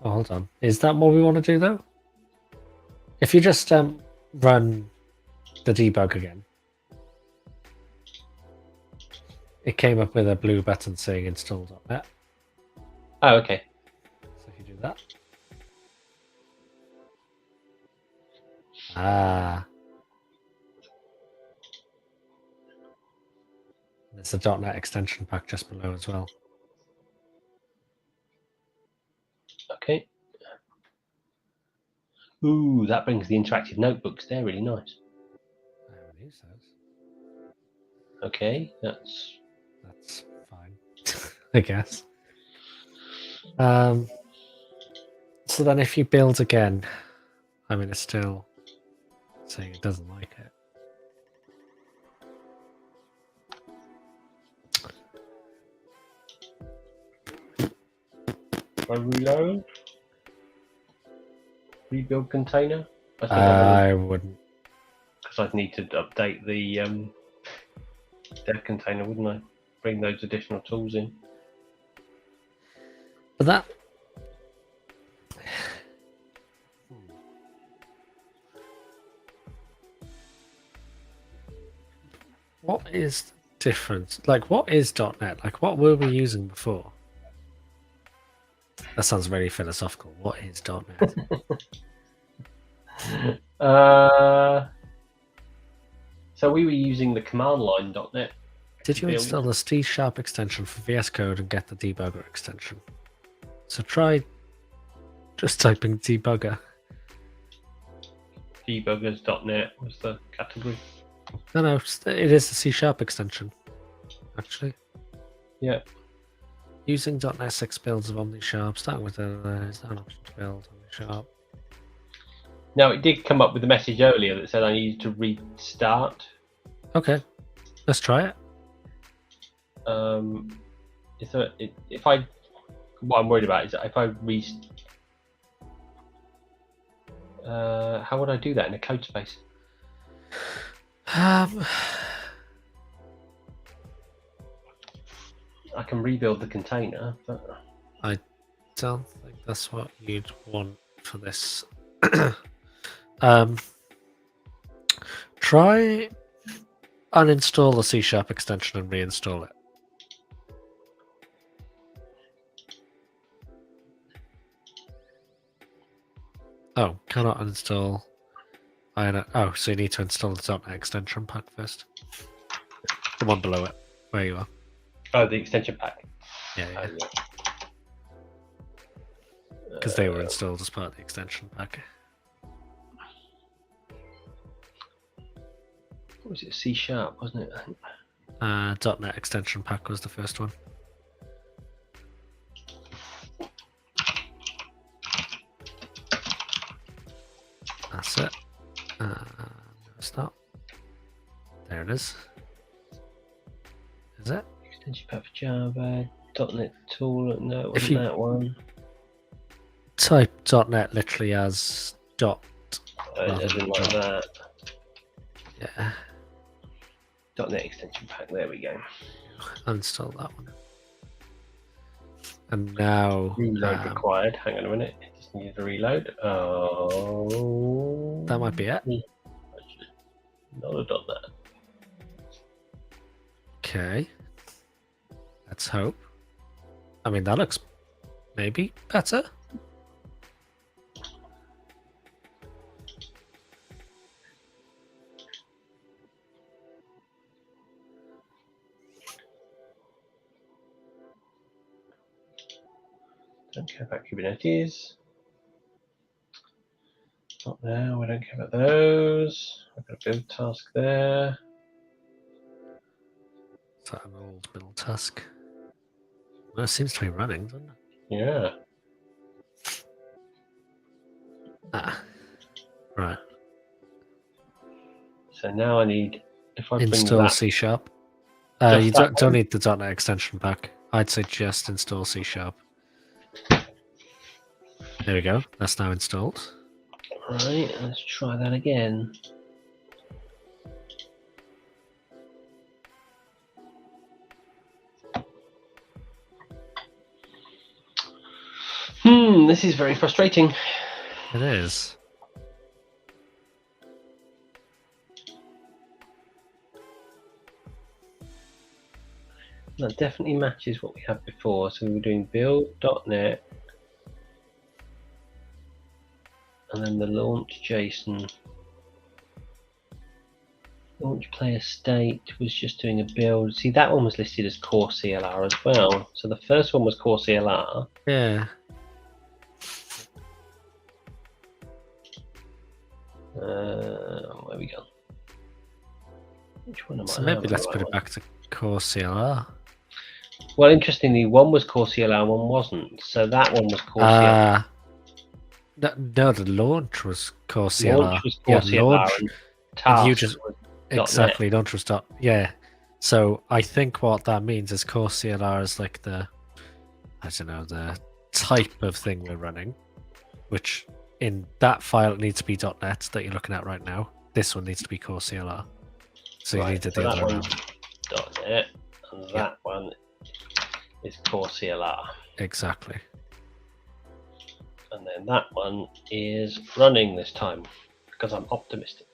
Oh, hold on. Is that what we want to do, though? If you just run the debug again, it came up with a blue button saying install.net. Oh, okay. So if you do that. Ah. There's a .NET extension pack just below as well. Okay. Ooh, that brings the interactive notebooks. They're really nice. I haven't used those. Okay, that's That's fine. I guess. So then if you build again, I mean, it's still saying it doesn't like it. I reload. Rebuild container. I wouldn't. Because I'd need to update the dev container, wouldn't I? Bring those additional tools in. But that. What is the difference? Like, what is .NET? Like, what were we using before? That sounds very philosophical. What is .NET? So we were using the command line .NET. Did you install the C# extension for VS Code and get the debugger extension? So try just typing debugger. Debuggers.net was the category. No, it is the C# extension, actually. Yeah. Using .NET 6 builds of OmniSharp, starting with is that an option to build OmniSharp? Now, it did come up with a message earlier that said I needed to restart. Okay, let's try it. What I'm worried about is that if I how would I do that in a code space? I can rebuild the container, but I don't think that's what you'd want for this. Try uninstall the C# extension and reinstall it. Oh, cannot uninstall. Oh, so you need to install the .NET extension pack first. The one below it, where you are. Oh, the extension pack. Yeah. Because they were installed as part of the extension pack. What was it? C#, wasn't it? .NET extension pack was the first one. That's it. No, it's not. There it is. Is it? Extension pack for Java, .NET tool. No, it wasn't that one. Type .NET literally as dot. As in like that. Yeah. .NET extension pack. There we go. Uninstall that one. And now reload required. Hang on a minute. It just needs to reload. Oh, that might be it. Not a .NET. Okay. Let's hope. I mean, that looks maybe better. Don't care about Kubernetes. Not there. We don't care about those. I've got a build task there. Is that an old build task? Well, it seems to be running, doesn't it? Yeah. Right. So now I need, if I install bring C#. You don't need the .NET extension pack. I'd say just install C#. There we go. That's now installed. Right, let's try that again. This is very frustrating. It is. That definitely matches what we had before. So we were doing build.net and then the launch JSON. Launch player state was just doing a build. See, that one was listed as core CLR as well. So the first one was core CLR. Yeah. Where we go? Which one am I? So maybe let's put it back to core CLR. Well, interestingly, one was core CLR, one wasn't. So that one was core CLR. No, the launch was core CLR. Launch was core CLR, launch, and and you tasks just was exactly launch was dot. Yeah. So I think what that means is core CLR is like the, I don't know, the type of thing we're running, which in that file it needs to be .NET that you're looking at right now. This one needs to be core CLR. So you need to do the other way around. .NET, and that one is core CLR. Exactly. And then that one is running this time because I'm optimistic.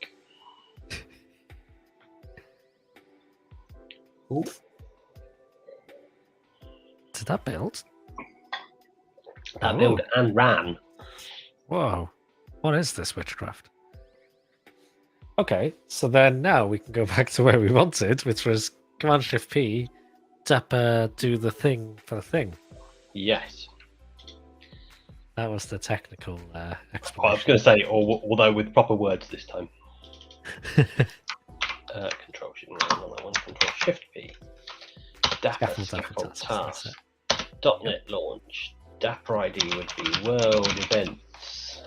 Ooh. Did that build? That built and ran. Whoa. What is this witchcraft? Okay, so then now we can go back to where we wanted, which was Command-Shift-P, Dapper do the thing for the thing. Yes. That was the technical explanation. Well, I was going to say, although with proper words this time. Control Shift P. Dapper scaffold task. .NET launch. Dapper ID would be world events.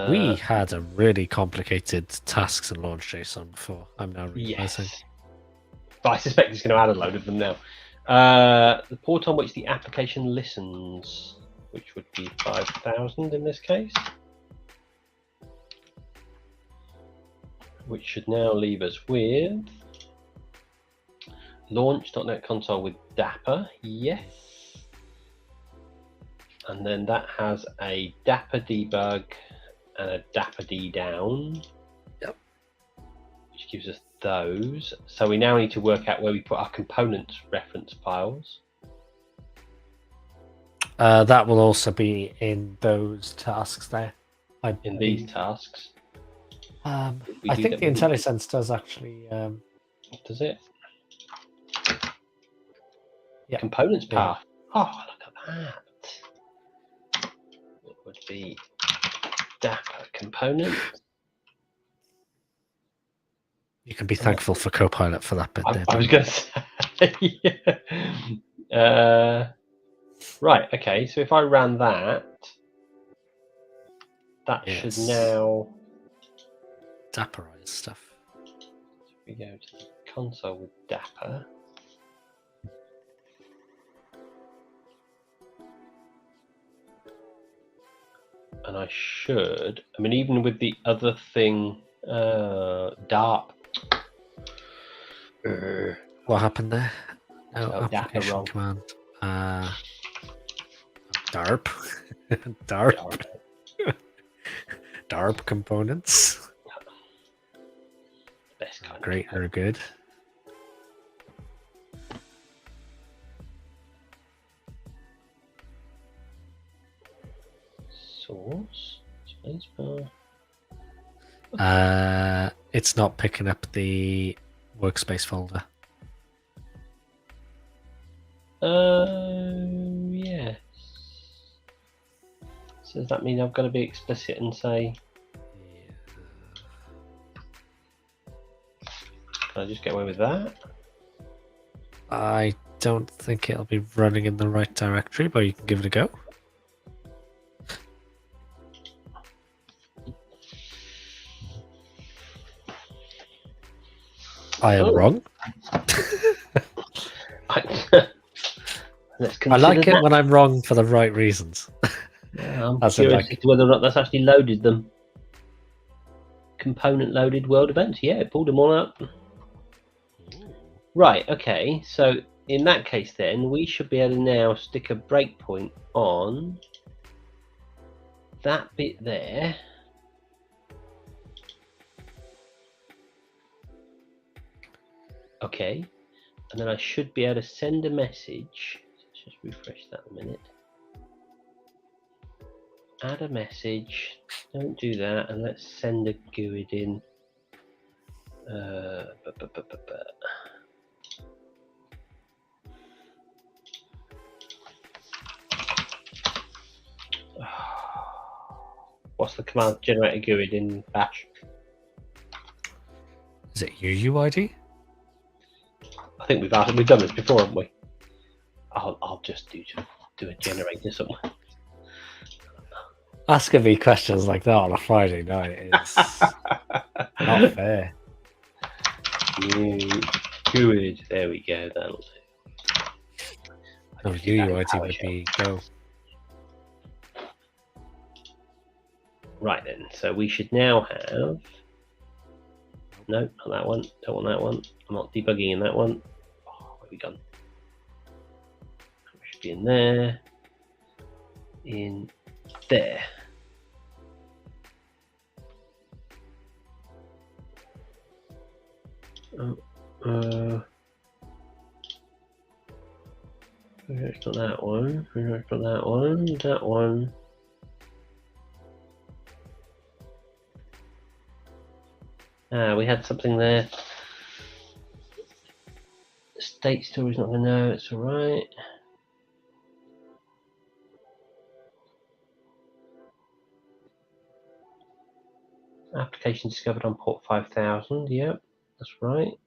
We had a really complicated tasks and launch JSON before. I'm now realizing. Yes. But I suspect it's going to add a load of them now. The port on which the application listens, which would be 5,000 in this case, which should now leave us with launch.NET console with Dapper, yes, and then that has a Dapper debug and a Dapper D down, which gives us those. So we now need to work out where we put our component reference files. That will also be in those tasks there. In these tasks. I think the IntelliSense does actually. Does it? Yeah. Components path. Oh, look at that. It would be Dapper component. You can be thankful for Copilot for that bit. I was going to say. Yeah. Right. Okay. So if I ran that, that should now Dapperize stuff. So we go to the console with Dapper. And I should, I mean, even with the other thing, DARP. What happened there? No, application wrong. command. DARP. DARP. DARP components. Best kind Great or good. Source. Spacebar. It's not picking up the workspace folder. Yes. So does that mean I've got to be explicit and say? Can I just get away with that? I don't think it'll be running in the right directory, but you can give it a go. I am wrong. I like it when I'm wrong for the right reasons. I'm curious as to whether or not that's actually loaded them. Component loaded world events. Yeah, it pulled them all up. Right, okay. So in that case then, we should be able to now stick a breakpoint on that bit there. Okay. And then I should be able to send a message. Let's just refresh that a minute. Add a message. Don't do that. And let's send a GUID in. What's the command generate a GUID in Bash? Is it UUID? I think we've done this before, haven't we? I'll just do a generator somewhere. Asking me questions like that on a Friday night is not fair. Good. There we go. That'll do. No, UUID would be go. Right then, so we should now have. No, not that one. Don't want that one. I'm not debugging in that one. Oh, where have we gone? It should be in there. In there. It's not that one. It's not that one. That one. We had something there. State story's not going to know. It's all right. Application discovered on port 5000. Yep, that's right.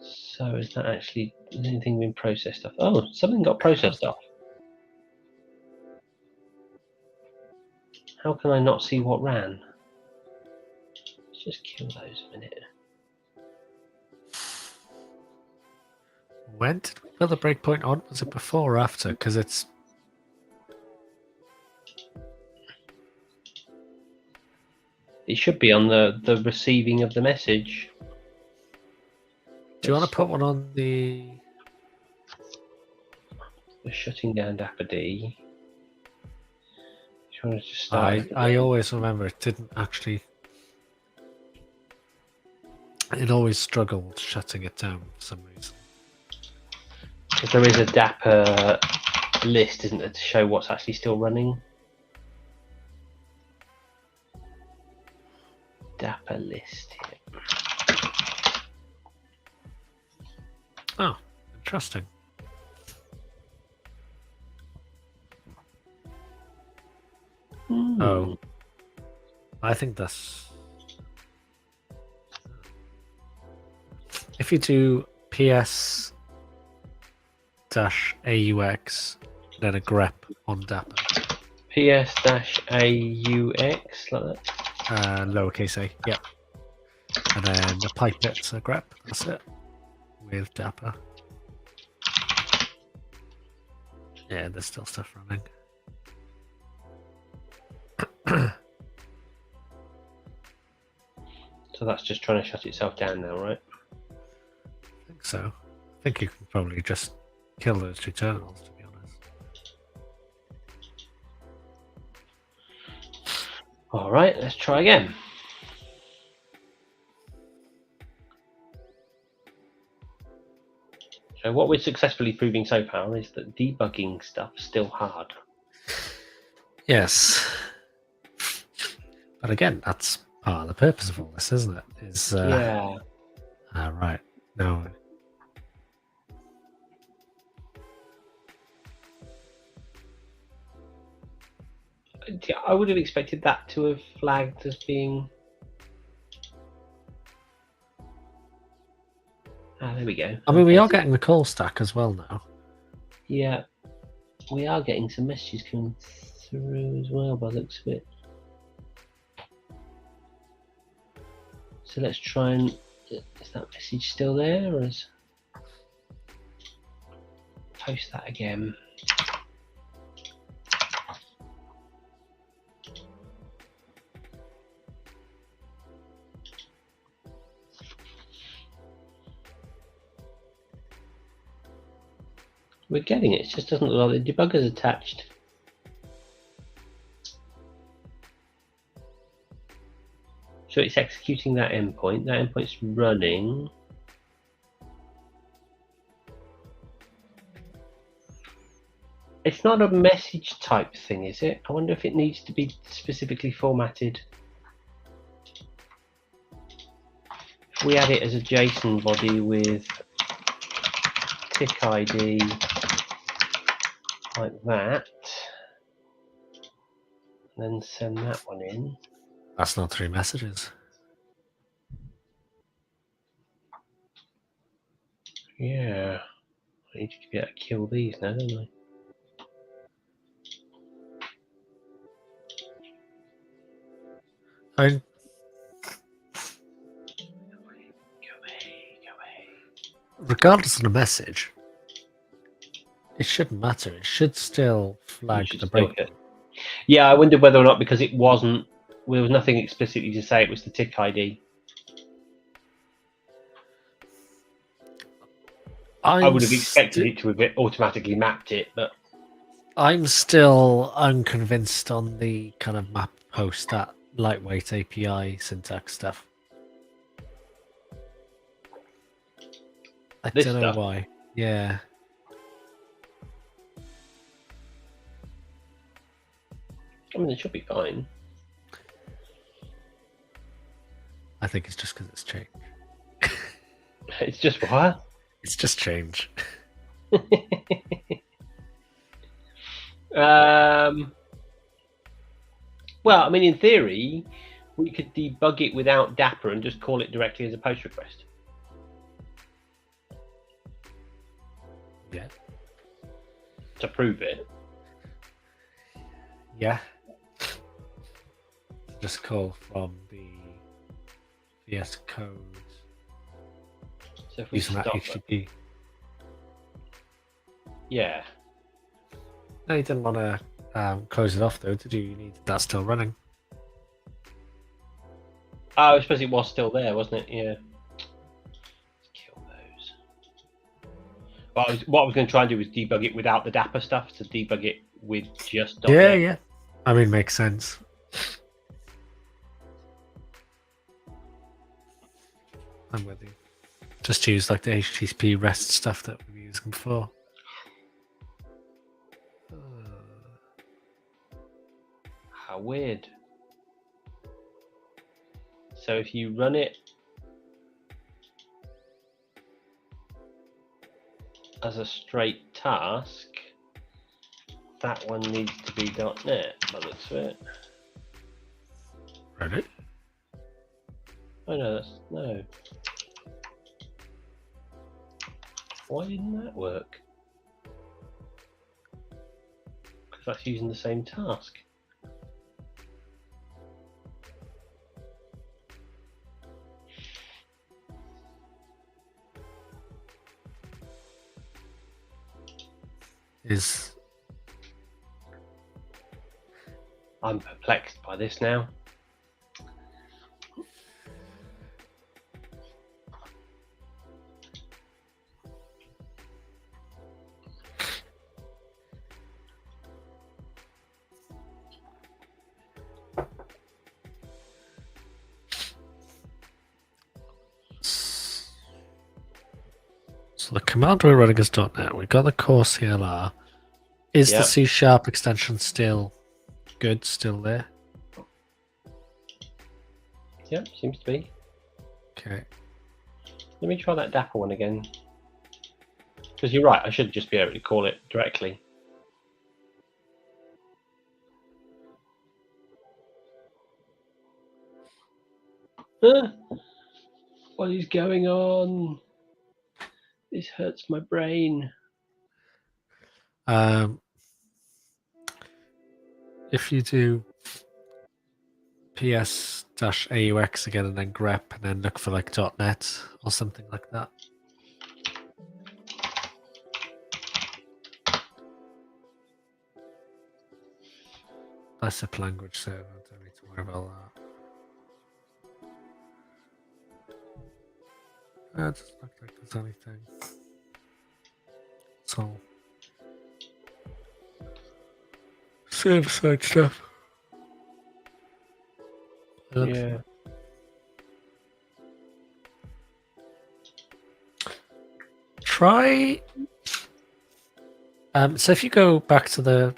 So is that actually anything been processed off? Oh, something got processed off. How can I not see what ran? Let's just kill those a minute. When did we put the breakpoint on? Was it before or after? Because it's. It should be on the receiving of the message. Do you want to put one on the? We're shutting down Dapper D. Do you want to just start? I always remember it didn't actually. It always struggled shutting it down for some reason. Because there is a Dapper list, isn't there, to show what's actually still running? Dapper list here. Oh, interesting. Oh, I think that's. If you do PS -AUX, then a grep on Dapper. PS-AUX, like that? Lowercase a, yep. And then the pipet's a grep, that's it. With Dapper. Yeah, there's still stuff running. So that's just trying to shut itself down now, right? I think so. I think you can probably just kill those two terminals, to be honest. All right, let's try again. So what we're successfully proving so far is that debugging stuff's still hard. Yes. But again, that's part of the purpose of all this, isn't it? Yeah. Right. No. I would have expected that to have flagged as being. There we go. I mean, we are getting the call stack as well now. Yeah, we are getting some messages coming through as well by the looks of it. So let's try and. Is that message still there, or is. Post that again. We're getting it, it just doesn't look like the debugger's attached. So it's executing that endpoint endpoint's running. It's not a message type thing, is it? I wonder if it needs to be specifically formatted. If we add it as a JSON body with tick ID like that, then send that one in. That's not 3 messages. Yeah. I need to be able to kill these now, don't I? I Go away. regardless of the message, it shouldn't matter. It should still You flag should the still breakpoint. get. Yeah, I wondered whether or not because it wasn't. There was nothing explicitly to say it was the tick ID. I would have expected it to have automatically mapped it, but I'm still unconvinced on the kind of map post that lightweight API syntax stuff. I this don't know stuff. why. Yeah. I mean, it should be fine. I think it's just because it's change. It's just what? It's just change. Well, I mean, in theory, we could debug it without Dapper and just call it directly as a post request. Yeah. To prove it. Yeah. Just call from the VS Code So if we using that stop HTTP. Yeah. No, you didn't want to close it off though, did you? You need that still running. Oh, I suppose it was still there, wasn't it? Yeah. Let's kill those. Well, what I was going to try and do was debug it without the Dapper stuff, to debug it with just .NET. Yeah. I mean, makes sense. I'm with you. Just use like the HTTP REST stuff that we were using before. How weird. So if you run it as a straight task, that one needs to be .NET, by the looks of it. Ready? Oh no, no. Why didn't that work? Because that's using the same task. I'm perplexed by this now. So the command we're running is .NET. We've got the core CLR. Is the C# extension still good? Still there? Yep, seems to be. Okay. Let me try that Dapper one again. Because you're right, I should just be able to call it directly. What is going on? This hurts my brain. If you do ps-aux again and then grep and then look for like .NET or something like that. That's a language server. Don't need to worry about that. It doesn't look like there's anything. It's all server-side stuff. Yeah. Try. So if you go back to the,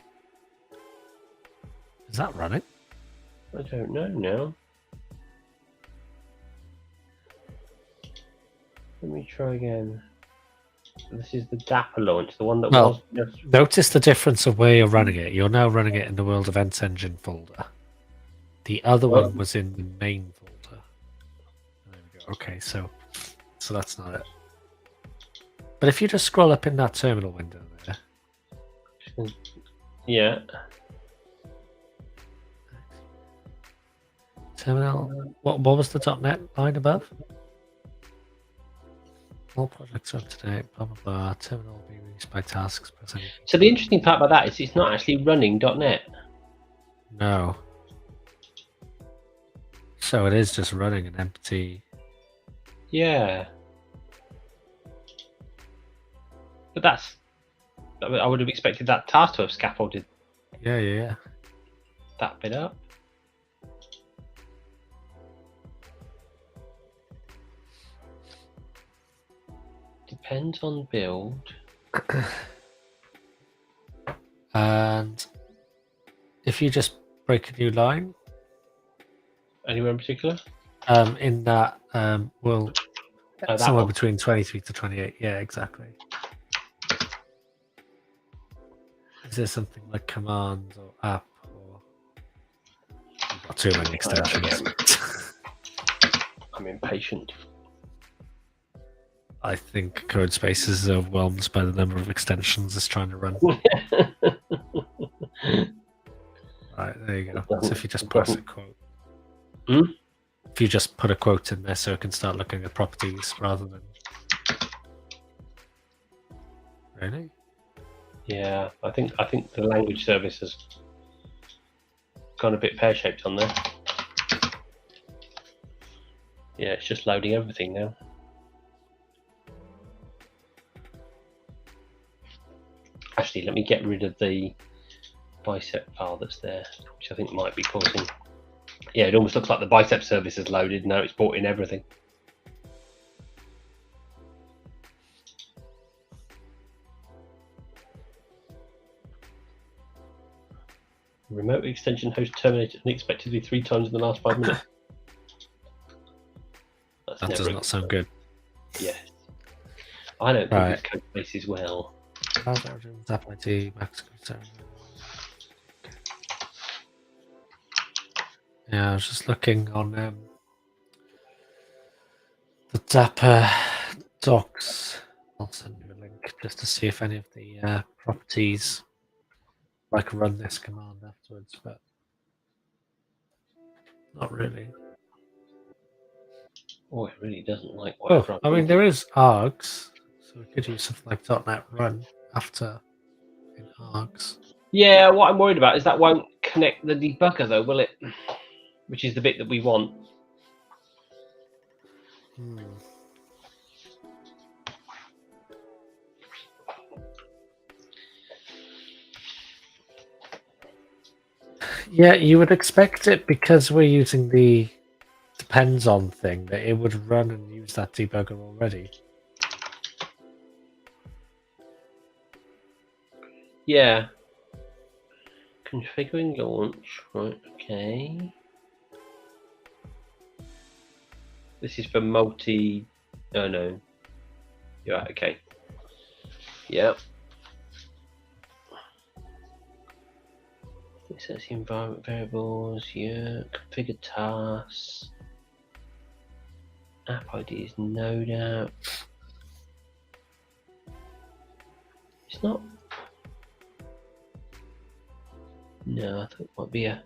is that running? I don't know now. Let me try again. This is the Dapper launch, the one that was. Notice the difference of where you're running it. You're now running it in the World Events Engine folder. The other one was in the main folder. There we go. Okay, so that's not it. But if you just scroll up in that terminal window there. Yeah. Terminal. What was the .NET line above? All projects are up to date. Blah blah blah. Terminal will be released by tasks. So the interesting part about that is it's not actually running .NET. No. So it is just running an empty. Yeah. But I would have expected that task to have scaffolded Yeah. that bit up. Depends on build. And if you just break a new line, Anywhere in particular? in that, well, that somewhere one. between 23 to 28. Yeah, exactly. Is there something like commands or app or? You've got too many extensions. I'm impatient. I think CodeSpace is overwhelmed by the number of extensions it's trying to run. Right, there you go. So if you just press a quote. If you just put a quote in there so it can start looking at properties rather than... Really? Yeah, I think the language service has gone a bit pear-shaped on there. Yeah, it's just loading everything now. Actually, let me get rid of the bicep file that's there, which I think might be causing... Yeah, it almost looks like the bicep service is loaded. Now it's brought in everything. Remote extension host terminated unexpectedly 3 times in the last 5 minutes. That does not sound good. Yes. I don't think this code base is well. Yeah, I was just looking on the Dapper docs. I'll send you a link just to see if any of the properties run this command afterwards, but not really. Oh, it really doesn't like whatever. I mean, there is args, so we could use something like .NET Run after in args. Yeah, what I'm worried about is that won't connect the debugger though, will it? Which is the bit that we want. Yeah, you would expect it because we're using the depends on thing that it would run and use that debugger already. Yeah. Configuring launch. Right, okay. This is for multi... Oh, no. You're right, okay. Yep. It sets the environment variables, yeah. Configure tasks. App ID is node app. It's not... No, I thought it might be an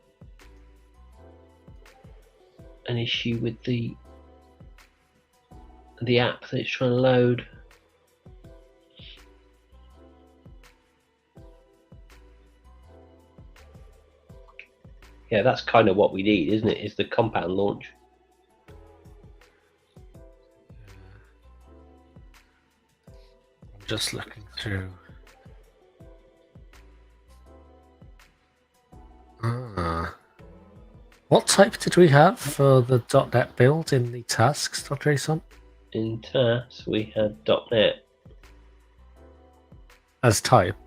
issue with the app that it's trying to load. Yeah, that's kind of what we need, isn't it? Is the compound launch. I'm just looking through. What type did we have for the .NET build in the tasks.json? In tasks, we had .NET. As type?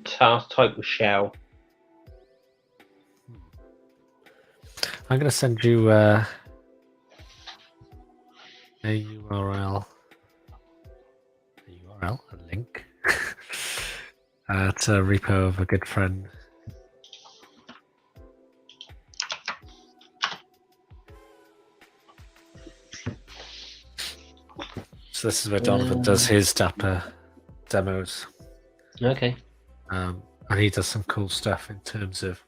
Task type was shell. I'm going to send you a URL. A link. To a repo of a good friend. this is where Donovan does his Dapper demos. Okay. And he does some cool stuff in terms of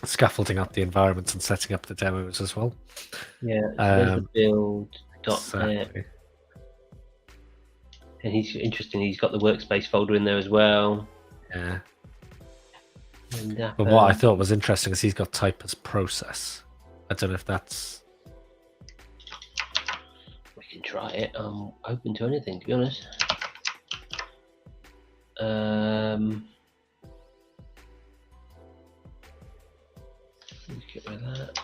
scaffolding up the environment and setting up the demos as well. Yeah, so there's the build.net. Exactly. And he's interesting, he's got the workspace folder in there as well. Yeah. And But what I thought was interesting is he's got type as process. I don't know if that's... We can try it. I'm open to anything, to be honest. Get rid of that.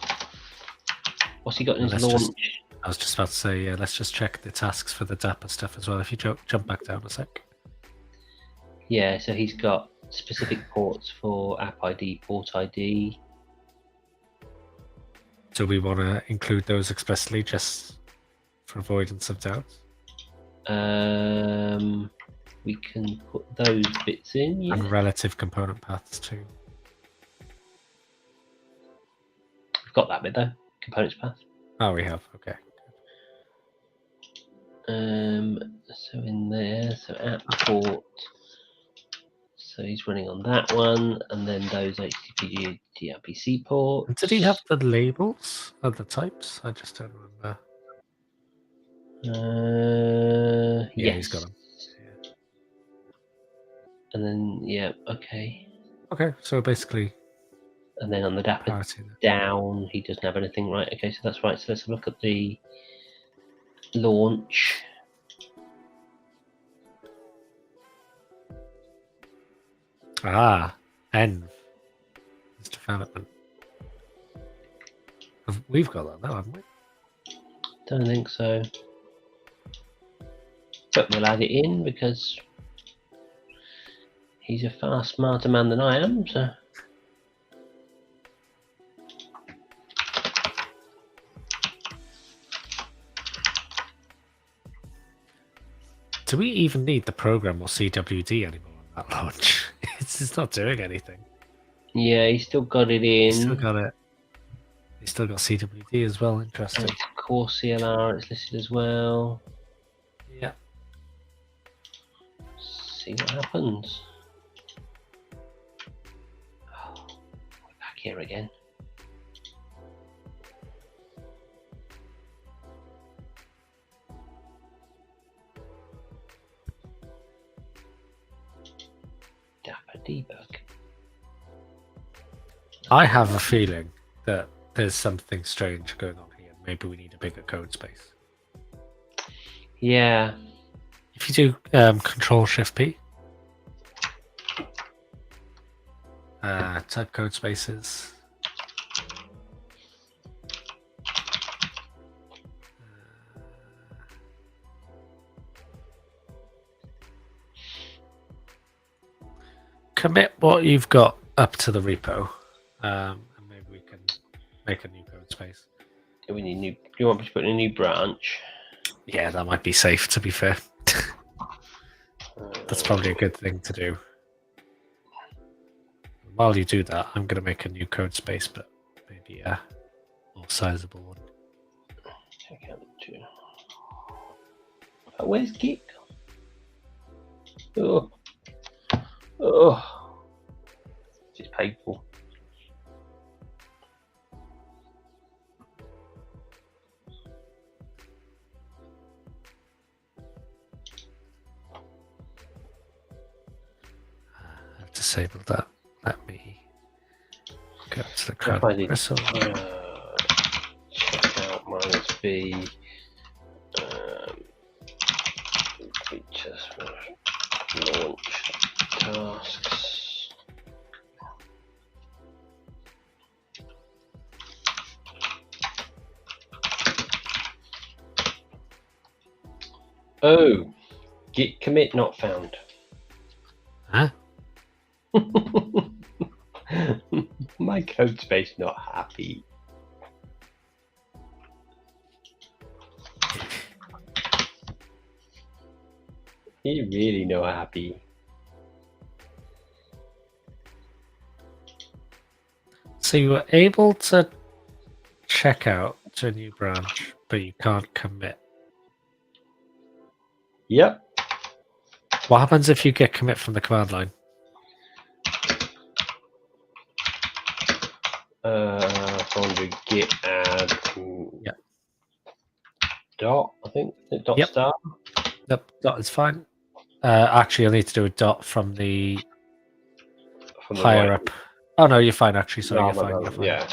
What's he got in his launch? I was just about to say, yeah, let's just check the tasks for the Dapper stuff as well. If you jump back down a sec. Yeah, so he's got specific ports for App ID, Port ID. Do we want to include those explicitly just for avoidance of doubt? We can put those bits in, yeah. And relative component paths too. We've got that bit though, components path. Oh, we have, okay. So in there, so app port. So he's running on that one, and then those HTTP gRPC ports. Did he have the labels of the types? I just don't remember. Yeah, yes. he's got them. Yeah. And then, yeah, okay. Okay, so basically... And then on the Dapper down, he doesn't have anything, right? Okay, so that's right. So let's look at the launch. Env. It's development. We've got that now, haven't we? Don't think so. But we'll add it in because he's a far smarter man than I am, so... Do we even need the program or CWD anymore on that launch? It's just not doing anything. Yeah, he's still got it in. He's still got it. He's still got CWD as well. Interesting. And core CLR, it's listed as well. Yeah. See what happens. Oh, we're back here again. Dapper debug. I have a feeling that there's something strange going on here. Maybe we need a bigger code space. Yeah. If you do Control Shift P, type code spaces. Commit what you've got up to the repo, and maybe we can make a new code space. Do we need new? Do you want me to put in a new branch? Yeah, that might be safe. To be fair, that's probably a good thing to do. While you do that, I'm going to make a new code space, but maybe a more sizable one. Check out the two. Oh, where's Git? Oh. Oh, it's painful. I've disabled that. Let me go to the crowd. Check out -B. Features for launch tasks. Oh, git commit not found. Huh? My code space not happy. You really not happy. So you were able to check out to a new branch, but you can't commit. Yep. What happens if you get commit from the command line? Foundry git add Yep. dot, I think. Dot Yep. start. Yep, dot is fine. Actually, I need to do a dot from the From the higher right. up. Oh no, you're fine. Actually, sorry, No, you're no, fine. no, You're fine.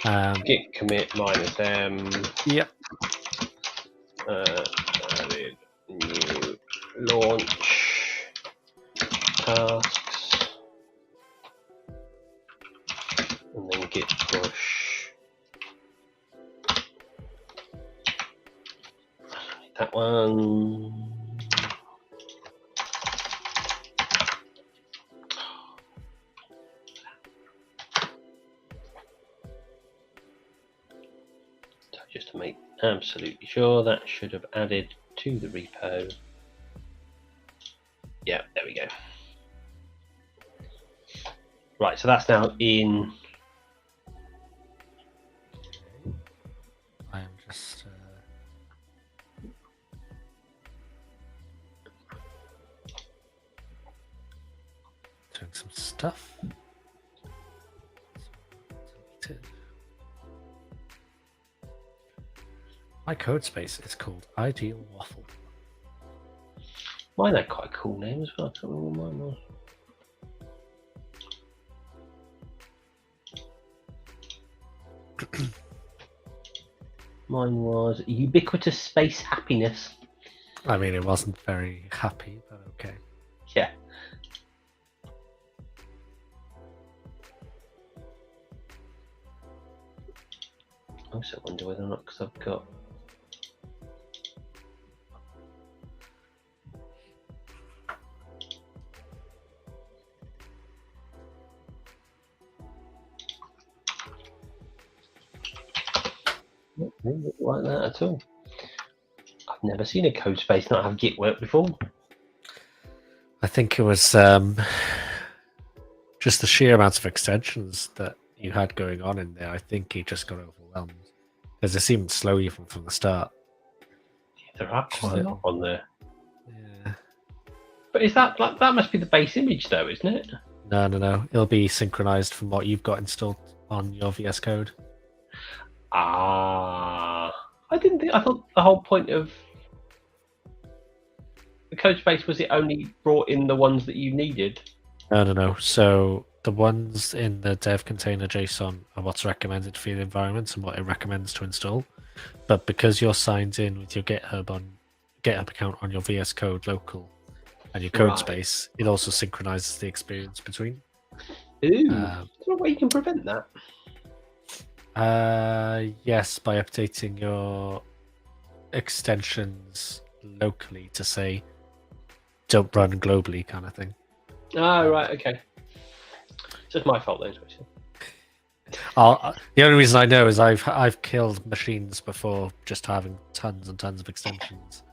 Yeah. Git commit minus m. Yep. Added new launch tasks, and then git push. That one. Just to make absolutely sure, that should have added to the repo. Yeah, there we go. Right, so that's now in. I am just doing some stuff. My code space is called Ideal Waffle. Mine had quite a cool name as well. I can't remember what mine was. Mine was Ubiquitous Space Happiness. I mean, it wasn't very happy, but okay. Yeah. I also wonder whether or not, because I've got. Doesn't look like that at all. I've never seen a code space not have Git work before. I think it was just the sheer amount of extensions that you had going on in there. I think he just got overwhelmed because it seemed slow even from the start. There are quite a lot on there. Yeah. But is that like that must be the base image though, isn't it? No. It'll be synchronized from what you've got installed on your VS Code. I didn't think. I thought the whole point of the code space was it only brought in the ones that you needed. No. So the ones in the dev container JSON are what's recommended for the environments and what it recommends to install. But because you're signed in with your GitHub account on your VS Code local and your code space, it also synchronizes the experience between. Ooh, is there a way you can prevent that? Yes, by updating your extensions locally to say don't run globally kind of thing. Oh, right, okay. It's just my fault then. The only reason I know is I've killed machines before just having tons and tons of extensions,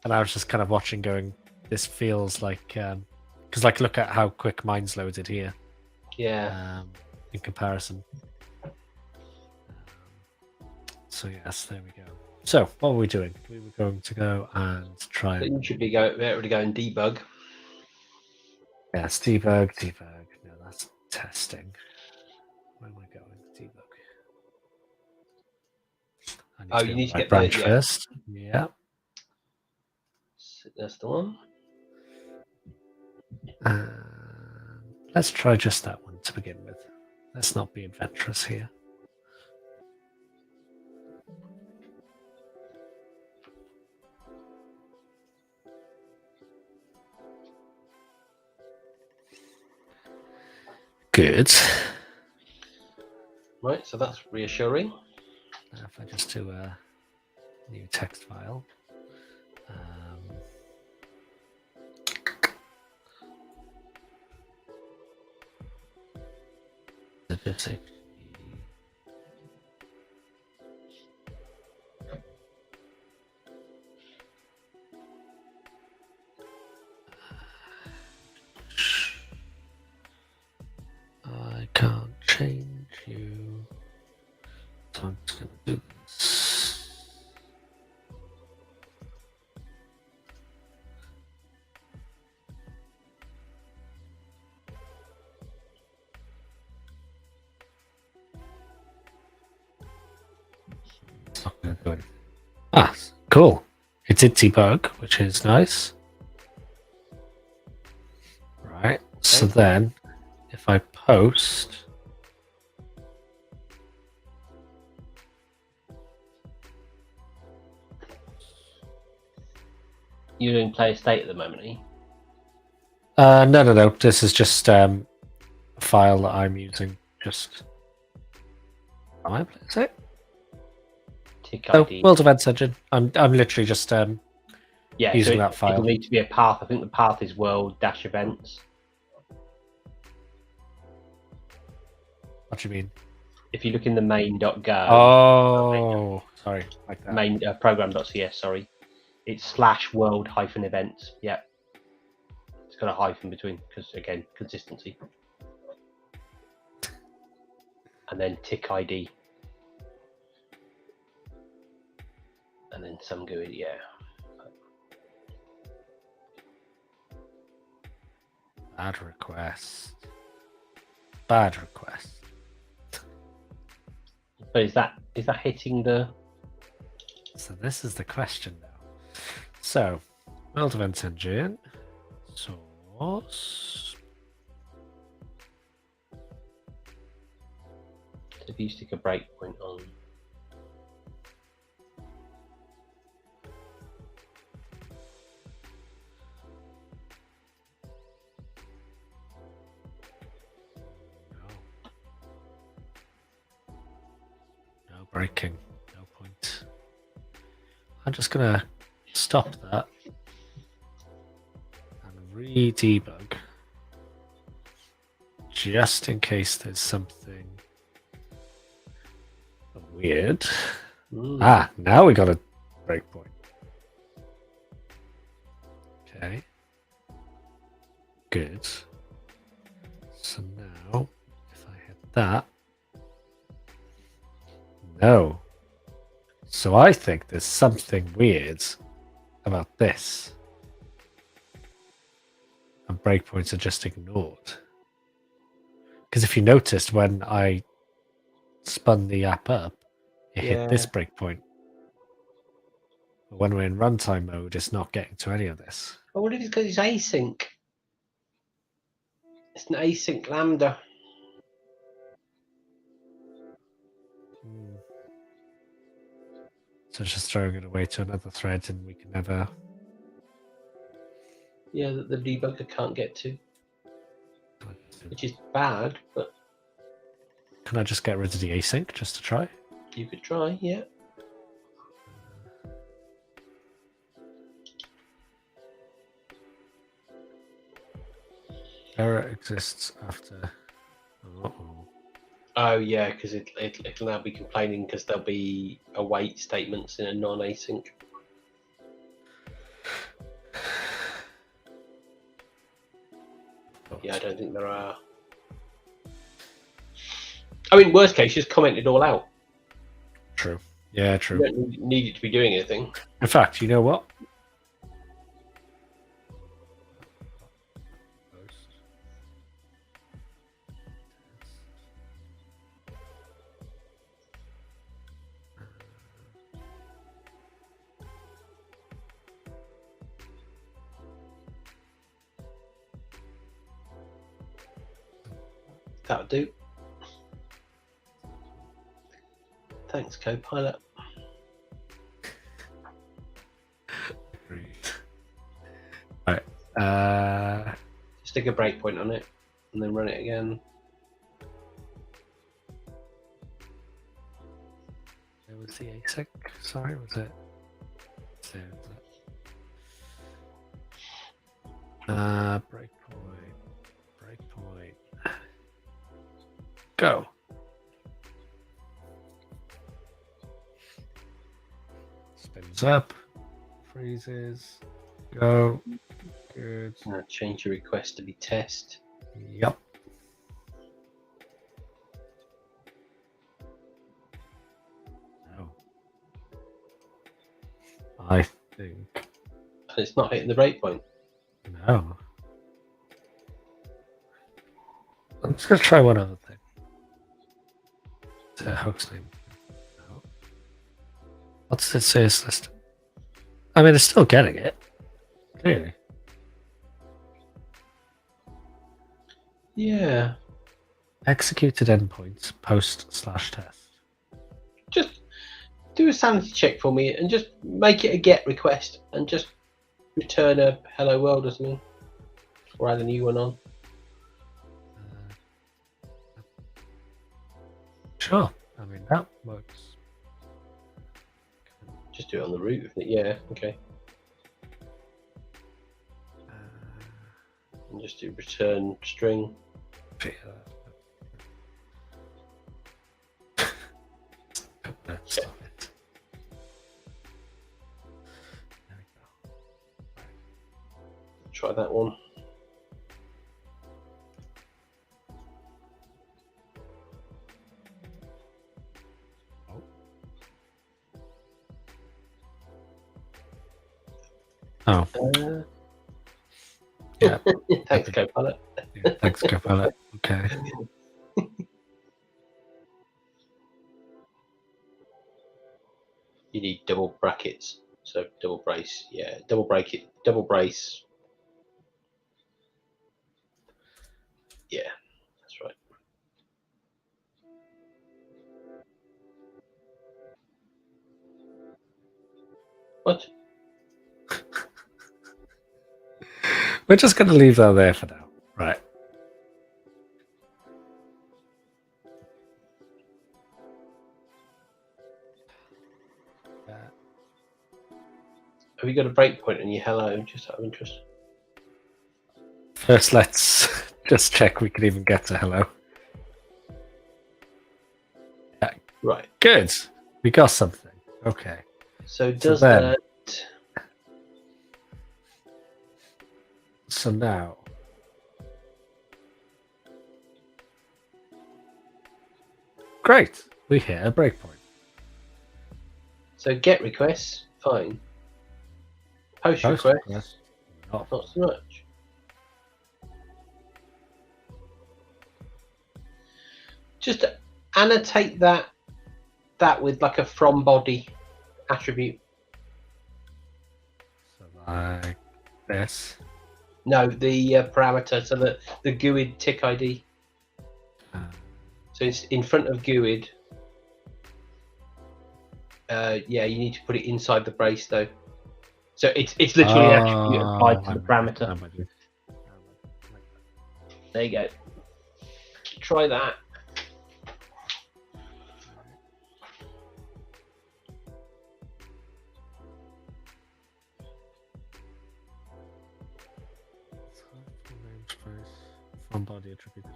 and I was just kind of watching, going, "This feels like," because like look at how quick mine's loaded here. Yeah. In comparison. So yes, there we go. So what were we doing? We were going to go and try. So you should be able to go and debug. Yes, debug. No, that's testing. Where am I going? Debug. You need to get branch the first. Yeah. That's the one. Let's try just that one to begin with. Let's not be adventurous here. Good. Right, so that's reassuring. Now if I just do a new text file. I can't change you. So I'm just going to do this. Good. Ah, cool. It did debug, which is nice. Right. So then, if I post, You're doing player state at the moment, are you? no. This is just a file that I'm using. Just is it? Tick Oh, ID. World Events Engine. I'm literally just Yeah, using so that file. it'll need to be a path. I think the path is world-events. What do you mean? If you look in the main.go, Oh, sorry, like that. main program.cs, sorry, it's /world-events. Yeah, it's got a hyphen between because again consistency. And then tick ID. And then some GUI, yeah. Bad request. Bad request. But is that hitting the? So this is the question now. So, World Events Engine, source. If you stick a breakpoint on. No breaking. No point. I'm just gonna stop that and re-debug, just in case there's something weird. Ah, now we got a breakpoint. Okay. Good. So now, if I hit that, no. So I think there's something weird about this. And breakpoints are just ignored. Because if you noticed, when I spun the app up, it hit this breakpoint. But when we're in runtime mode, it's not getting to any of this. Oh, what if it's because it's async? It's an async lambda. So it's just throwing it away to another thread, and we can never. Yeah, that the debugger can't get to, which is bad, but Can I just get rid of the async just to try? you could try, yeah. Error exists after. Uh-oh. Oh yeah, because it'll now be complaining because there'll be await statements in a non-async. Yeah, I don't think there are. I mean, worst case, just comment it all out. True. Yeah, true. You don't need it to be doing anything. In fact, you know what? That'll do. Thanks, Copilot. Right. Stick a breakpoint on it and then run it again. It was the async. Sorry, was it? Breakpoint. Go. Spins up. Freezes. Go. Good. Change your request to be test. Yep. No. I think. And it's not hitting the breakpoint. No. I'm just going to try one other thing. Hostname. No. What does it say is listed? I mean, it's still getting it. Clearly. Yeah. Executed endpoints post/test. Just do a sanity check for me and just make it a GET request and just return a hello world or something. Or add a new one on. Sure. I mean, that works. Just do it on the root, isn't it? Yeah, okay. And just do return string. Stop it. There we go. Try that one. Oh. Yeah. Thanks, Copilot. Yeah, thanks, Copilot. Okay. You need double brackets. So double brace. Yeah, double break it. Double brace. Yeah, that's right. What? We're just going to leave that there for now. Right. Have you got a breakpoint in your hello? Just out of interest. First, let's just check we can even get to hello. Yeah. Right. Good. We got something. Okay. So does then- that? So now. Great. We hit a breakpoint. So get requests, fine. Post Post requests, request, not not so much. Just annotate that with like a from body attribute. so like this. No, the parameter, so that the GUID tick ID. So it's in front of GUID. Yeah, you need to put it inside the brace though. So it's literally an attribute applied to the parameter. There you go. Try that. From body attribute.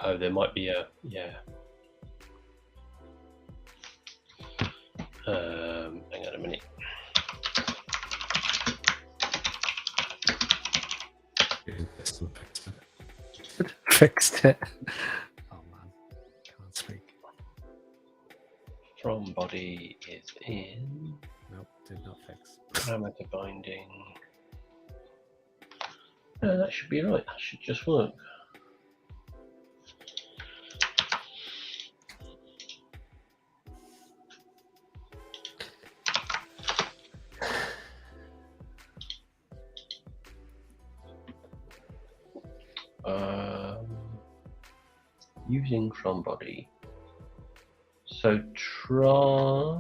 Oh, there might be a hang on a minute. Fixed it. Oh man, can't speak. From body is in Nope, did not fix. parameter binding. No, that should be right. That should just work. Using from body. So try.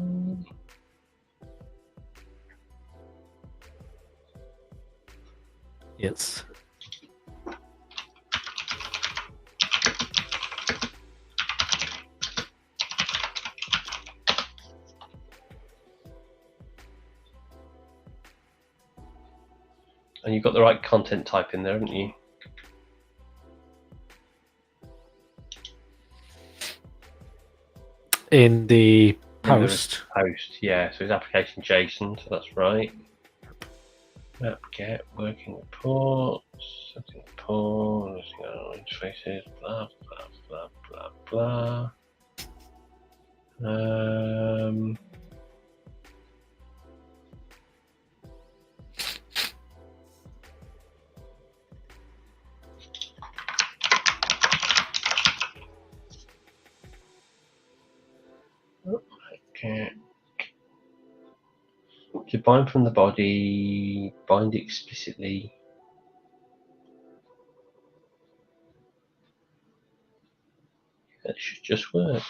Yes. And you've got the right content type in there, haven't you? In the post. Post, yeah. So it's application JSON, so that's right. Map get working reports, setting reports, interfaces, blah blah blah blah blah. Okay. To bind from the body, bind explicitly. That should just work.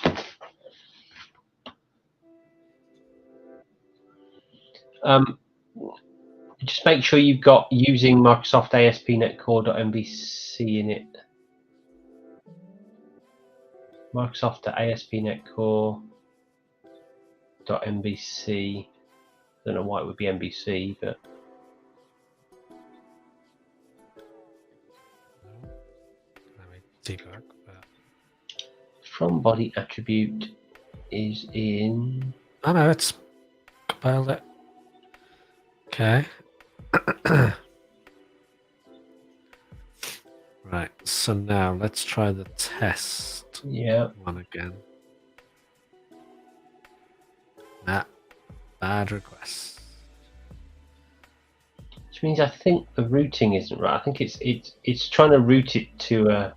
Just make sure you've got using Microsoft ASP.NET Core.mbc in it. Microsoft ASP.NET Core.mbc. I don't know why it would be MBC, but Debug. from body attribute is in. Oh no, it's compiled it. Okay. Right, so now let's try the test one again. Nah, bad request. Which means I think the routing isn't right. I think it's trying to route it to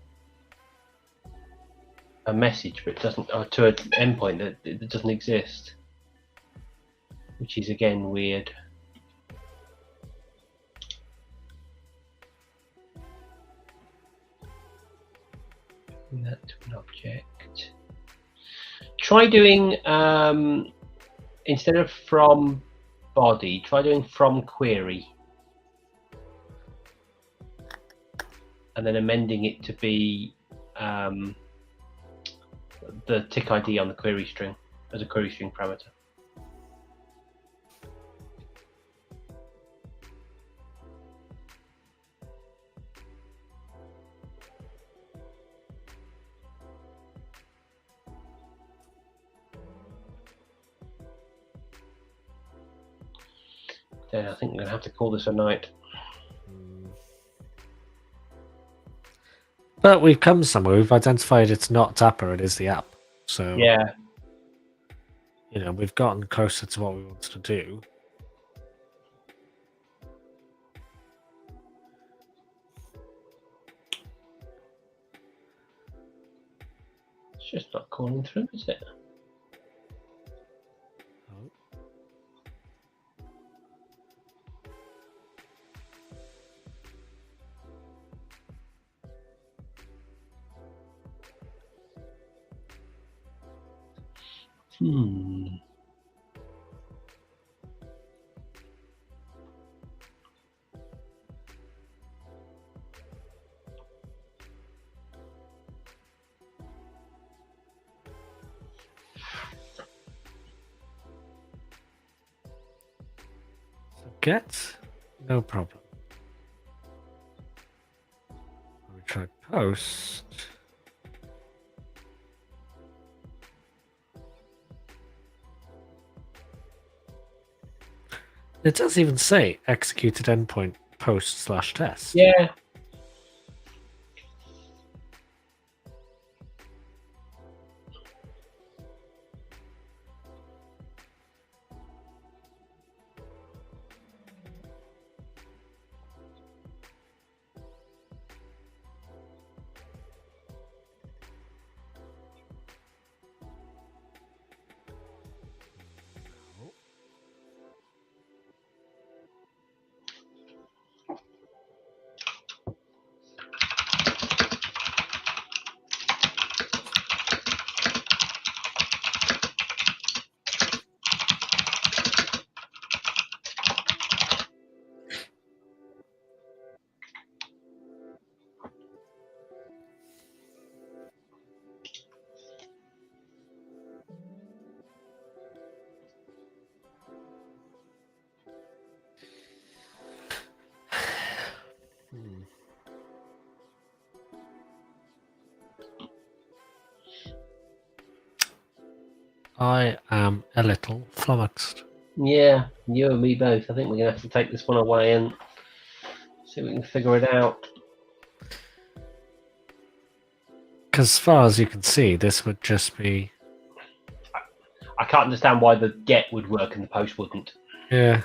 a message, but it doesn't, or to an endpoint that doesn't exist, which is again weird. That to an object. Try doing instead of from body, try doing from query, and then amending it to be the tick ID on the query string as a query string parameter. Then I think I'm going to have to call this a night. But we've come somewhere. We've identified it's not Tapper, it is the app. So Yeah. You know, we've gotten closer to what we wanted to do. It's just not calling through, is it? Get? No problem. We try post. It does even say executed endpoint post / test. Yeah. I am a little flummoxed. Yeah, you and me both. I think we're going to have to take this one away and see if we can figure it out. Because as far as you can see, this would just be... I can't understand why the get would work and the post wouldn't. Yeah.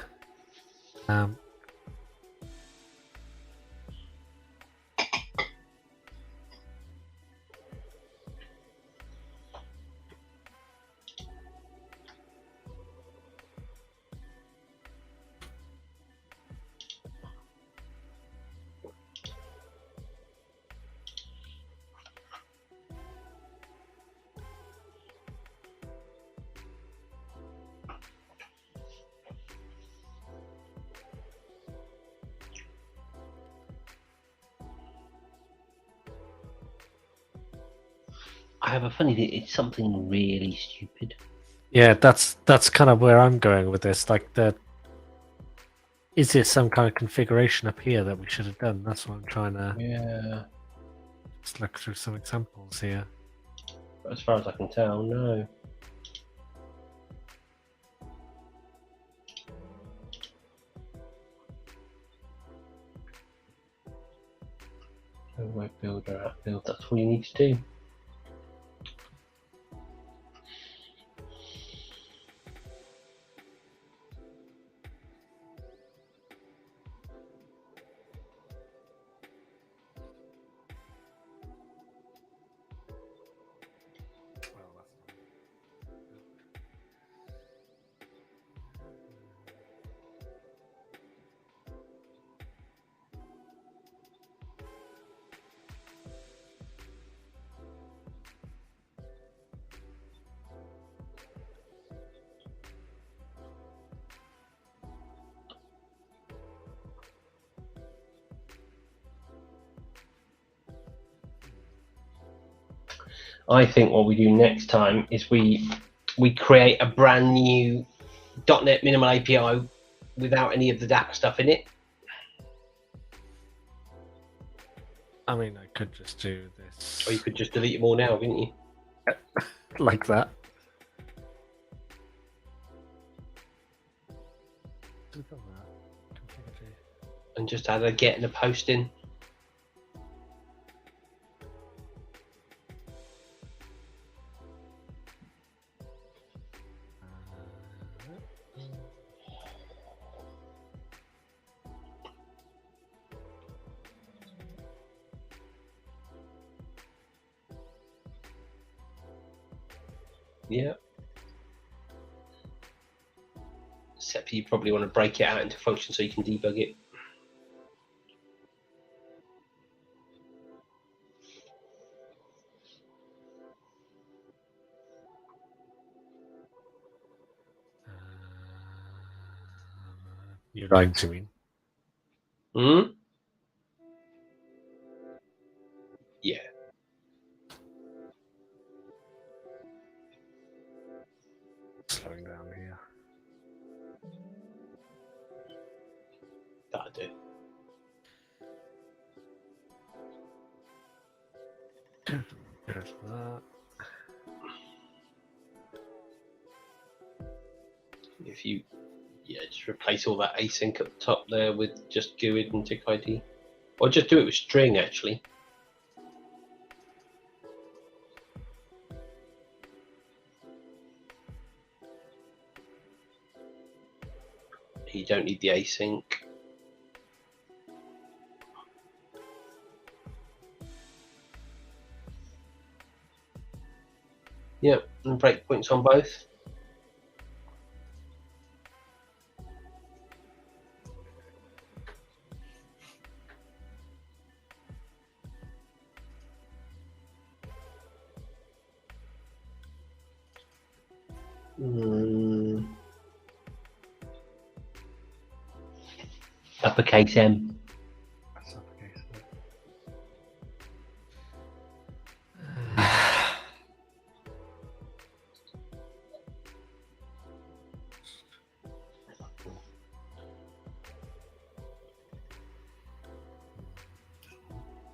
have a funny thing. It's something really stupid. Yeah, that's kind of where I'm going with this. Like, is there some kind of configuration up here that we should have done? That's what I'm trying to just look through some examples here. But as far as I can tell, no. Web builder, app build. That's all you need to do. I think what we do next time is we create a brand new .NET Minimal API without any of the Dapper stuff in it. I mean, I could just do this. Or you could just delete them all now, couldn't you? Like that. And just add a get and a post in. Yeah. Except you probably want to break it out into functions so you can debug it. You're lying to me. Hmm? Yeah. Slowing down here. That'll do. There's that. If you, just replace all that async at the top there with just GUID and tick ID. Or just do it with string, actually. You don't need the async. Yep, and breakpoints on both. Uppercase M. That's uppercase.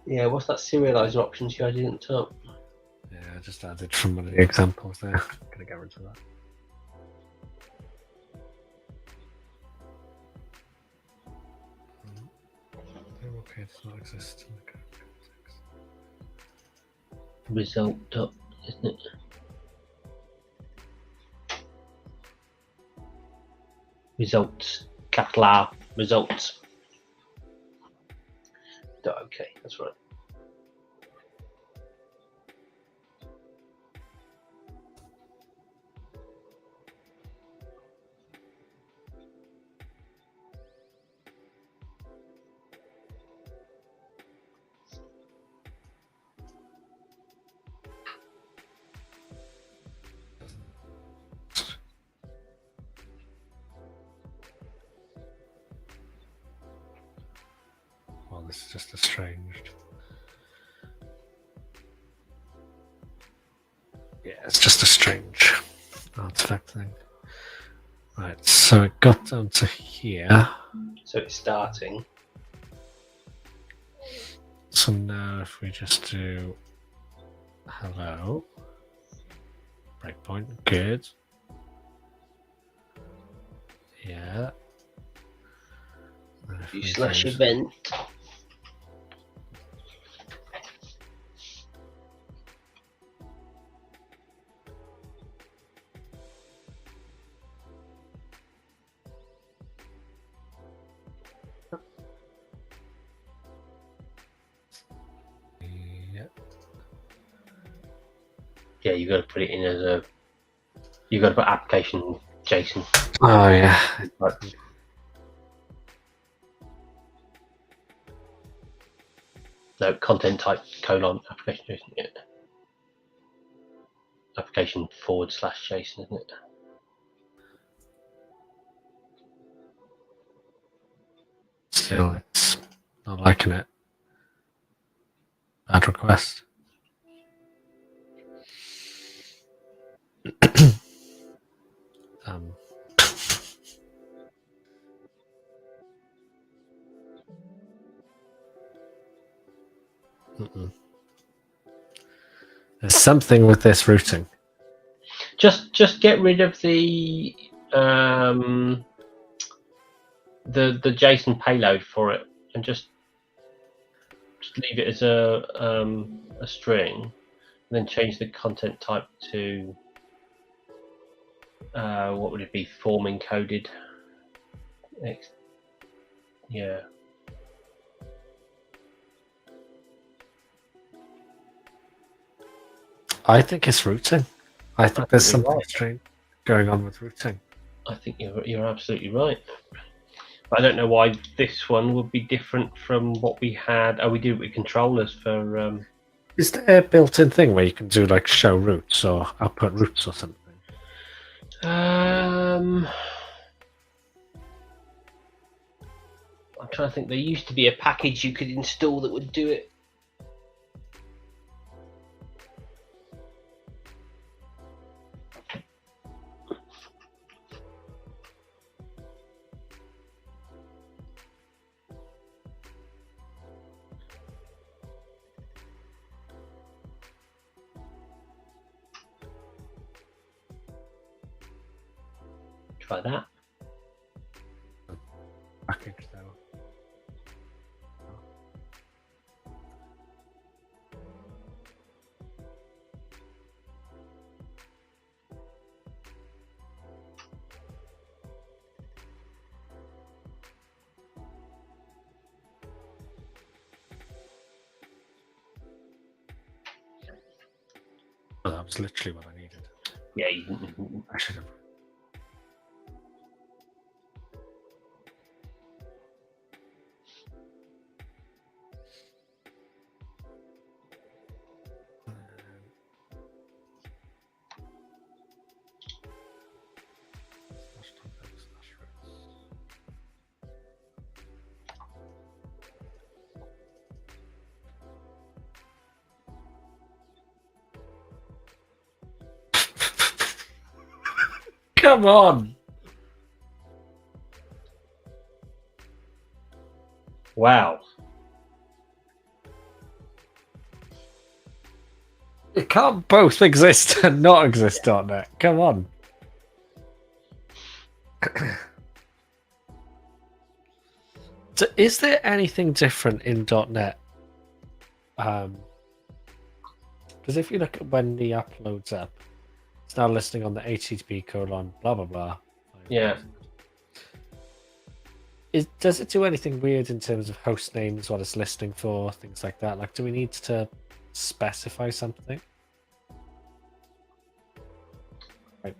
Yeah, what's that serializing options you added at the top? Yeah, I just added from one of the examples there. Gonna get rid of that. Okay, it does not exist in the code context. Result dot, isn't it? Results, capital R, results. Okay, that's right. Well, this is just estranged. Yeah, it's just a strange artifact thing. Right, so it got down to here. So it's starting. So now if we just do hello, breakpoint, good. Yeah. And if You we slash change- event. Yeah. Yeah, you've got to put it in as a. You've got to put application JSON. Oh yeah. Right. No, content type : application JSON. Yeah. Application / JSON, isn't it? Still, it's not liking it. Bad request. um, There's something with this routing. Just get rid of the JSON payload for it, and just leave it as a string, and then change the content type to what would it be? Form encoded. Yeah. I think it's routing. I think there's you're something right. strange going on with routing. I think you're absolutely right. I don't know why this one would be different from what we had. Oh, we do it with controllers for. Is there a built-in thing where you can do like show routes or output routes or something? I'm trying to think. There used to be a package you could install that would do it. Try that. Package though. Oh, that was literally what I needed. Yeah. I should have. Come on! Wow. It can't both exist and not exist on .NET. Come on. So is there anything different in .NET? Because if you look at when the app loads up, it's now listing on the HTTP : blah blah blah. Yeah. Does it do anything weird in terms of host names, what it's listing for, things like that? Like, do we need to specify something? Right.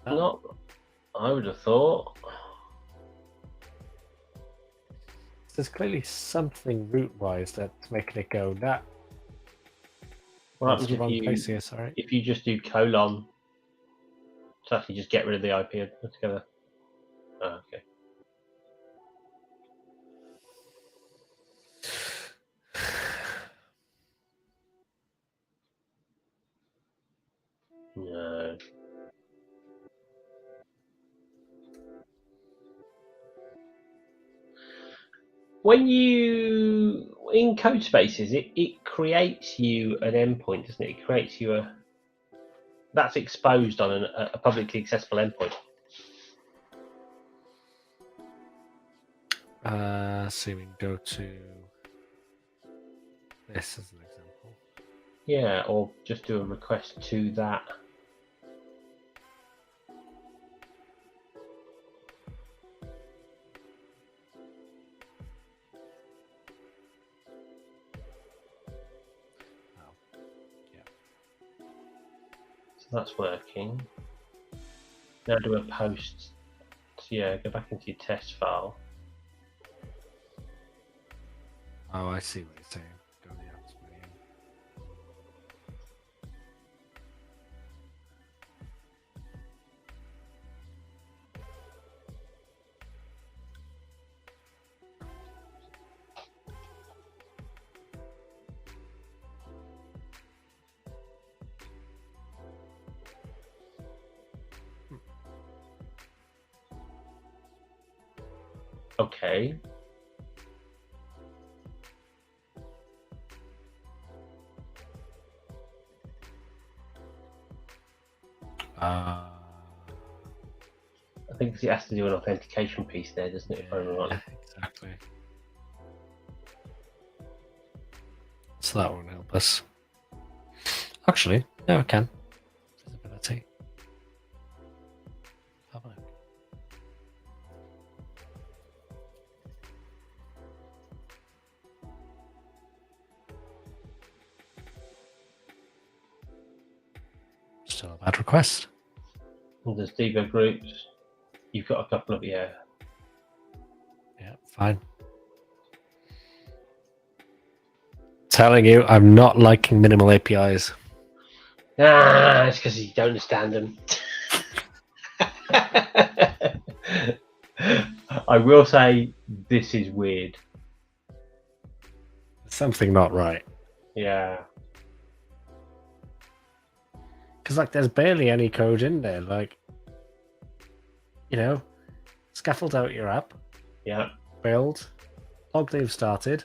Not. I would have thought. There's clearly something root-wise that's making it go, nah. What That's happens the if wrong you place here, sorry. if you just do colon? To actually just get rid of the IP altogether. Oh, okay. No. When you in code spaces, it creates you an endpoint, doesn't it? It creates you that's exposed on a publicly accessible endpoint. So we can go to this as an example. Yeah, or just do a request to that. So that's working. Now do a post. So yeah, go back into your test file. Oh, I see what you're saying. Go to the apps menu. Okay. I think it has to do an authentication piece there, doesn't it? If I remember rightly. Exactly. So that won't help us. Actually, no, it can. Visibility. Have a look. Still a bad request. And there's debug groups. You've got a couple of Yeah, fine. Telling you, I'm not liking minimal APIs. It's because you don't understand them. I will say this is weird. Something not right. Yeah. Because like, there's barely any code in there. Like, you know, scaffold out your app. Yeah. Build. Log they've started.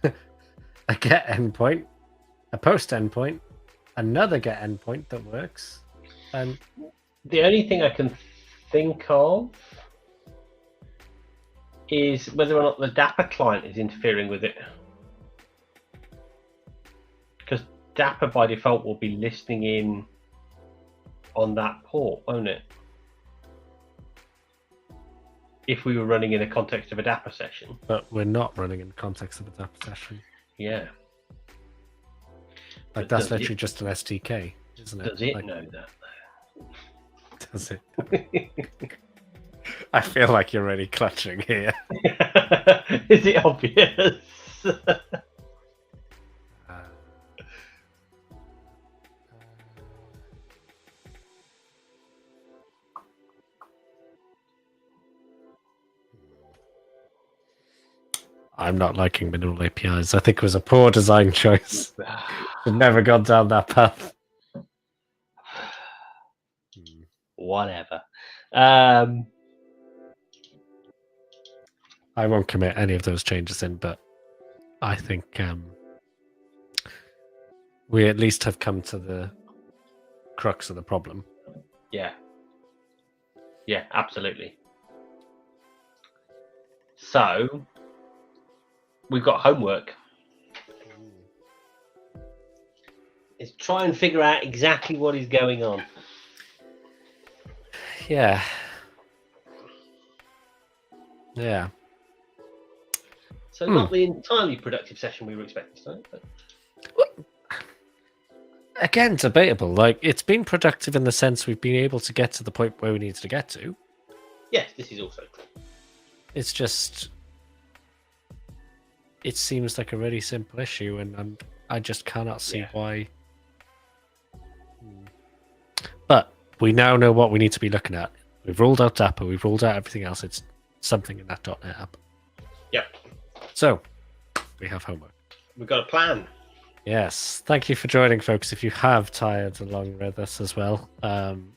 A get endpoint. A post endpoint. Another get endpoint that works. And the only thing I can think of is whether or not the Dapper client is interfering with it. Because Dapper by default will be listening in on that port, won't it? If we were running in the context of a Dapper session. But we're not running in the context of a Dapper session. Yeah. Like, that's literally just an SDK, isn't it? Does it like, know that? Does it? I feel like you're really clutching here. Is it obvious? I'm not liking minimal APIs. I think it was a poor design choice. We've never gone down that path. Whatever. I won't commit any of those changes in, but I think we at least have come to the crux of the problem. Yeah. Yeah, absolutely. So, we've got homework. Is try and figure out exactly what is going on. Yeah. Yeah. So not the entirely productive session we were expecting tonight, but again, debatable. Like, it's been productive in the sense we've been able to get to the point where we needed to get to. yes, this is also true. It's just, it seems like a really simple issue, and I just cannot see why. But we now know what we need to be looking at. We've ruled out Dapper, we've ruled out everything else. It's something in that .NET app. Yep. So, we have homework. We've got a plan. Yes. Thank you for joining, folks. If you have tired along with us as well. And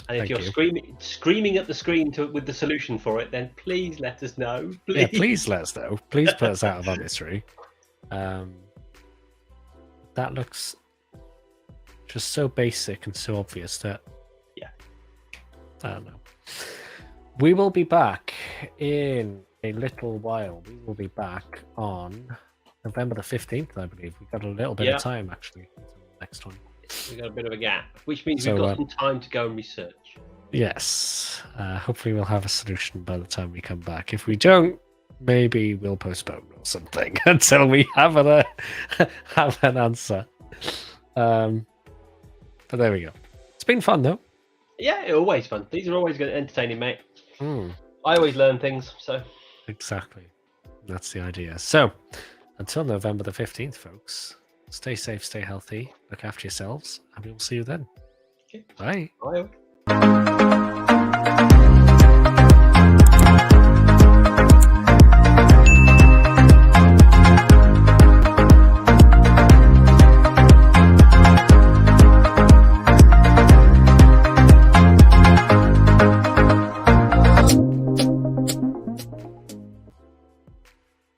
if Thank you're you. screaming at the screen with the solution for it, then please let us know. Please. Yeah, please let us know. Please put us out of our misery. That looks just so basic and so obvious that I don't know. We will be back in a little while. We will be back on November the 15th, I believe. We've got a little bit of time actually until the next one. We've got a bit of a gap, which means we've got some time to go and research. Yes. Hopefully we'll have a solution by the time we come back. If we don't, maybe we'll postpone or something until we have an answer. But there we go. It's been fun though. Yeah, always fun. These are always good, entertaining, mate. I always learn things, so exactly. That's the idea. So until November the 15th, folks, stay safe, stay healthy, look after yourselves, and we will see you then. Okay. Bye. Bye.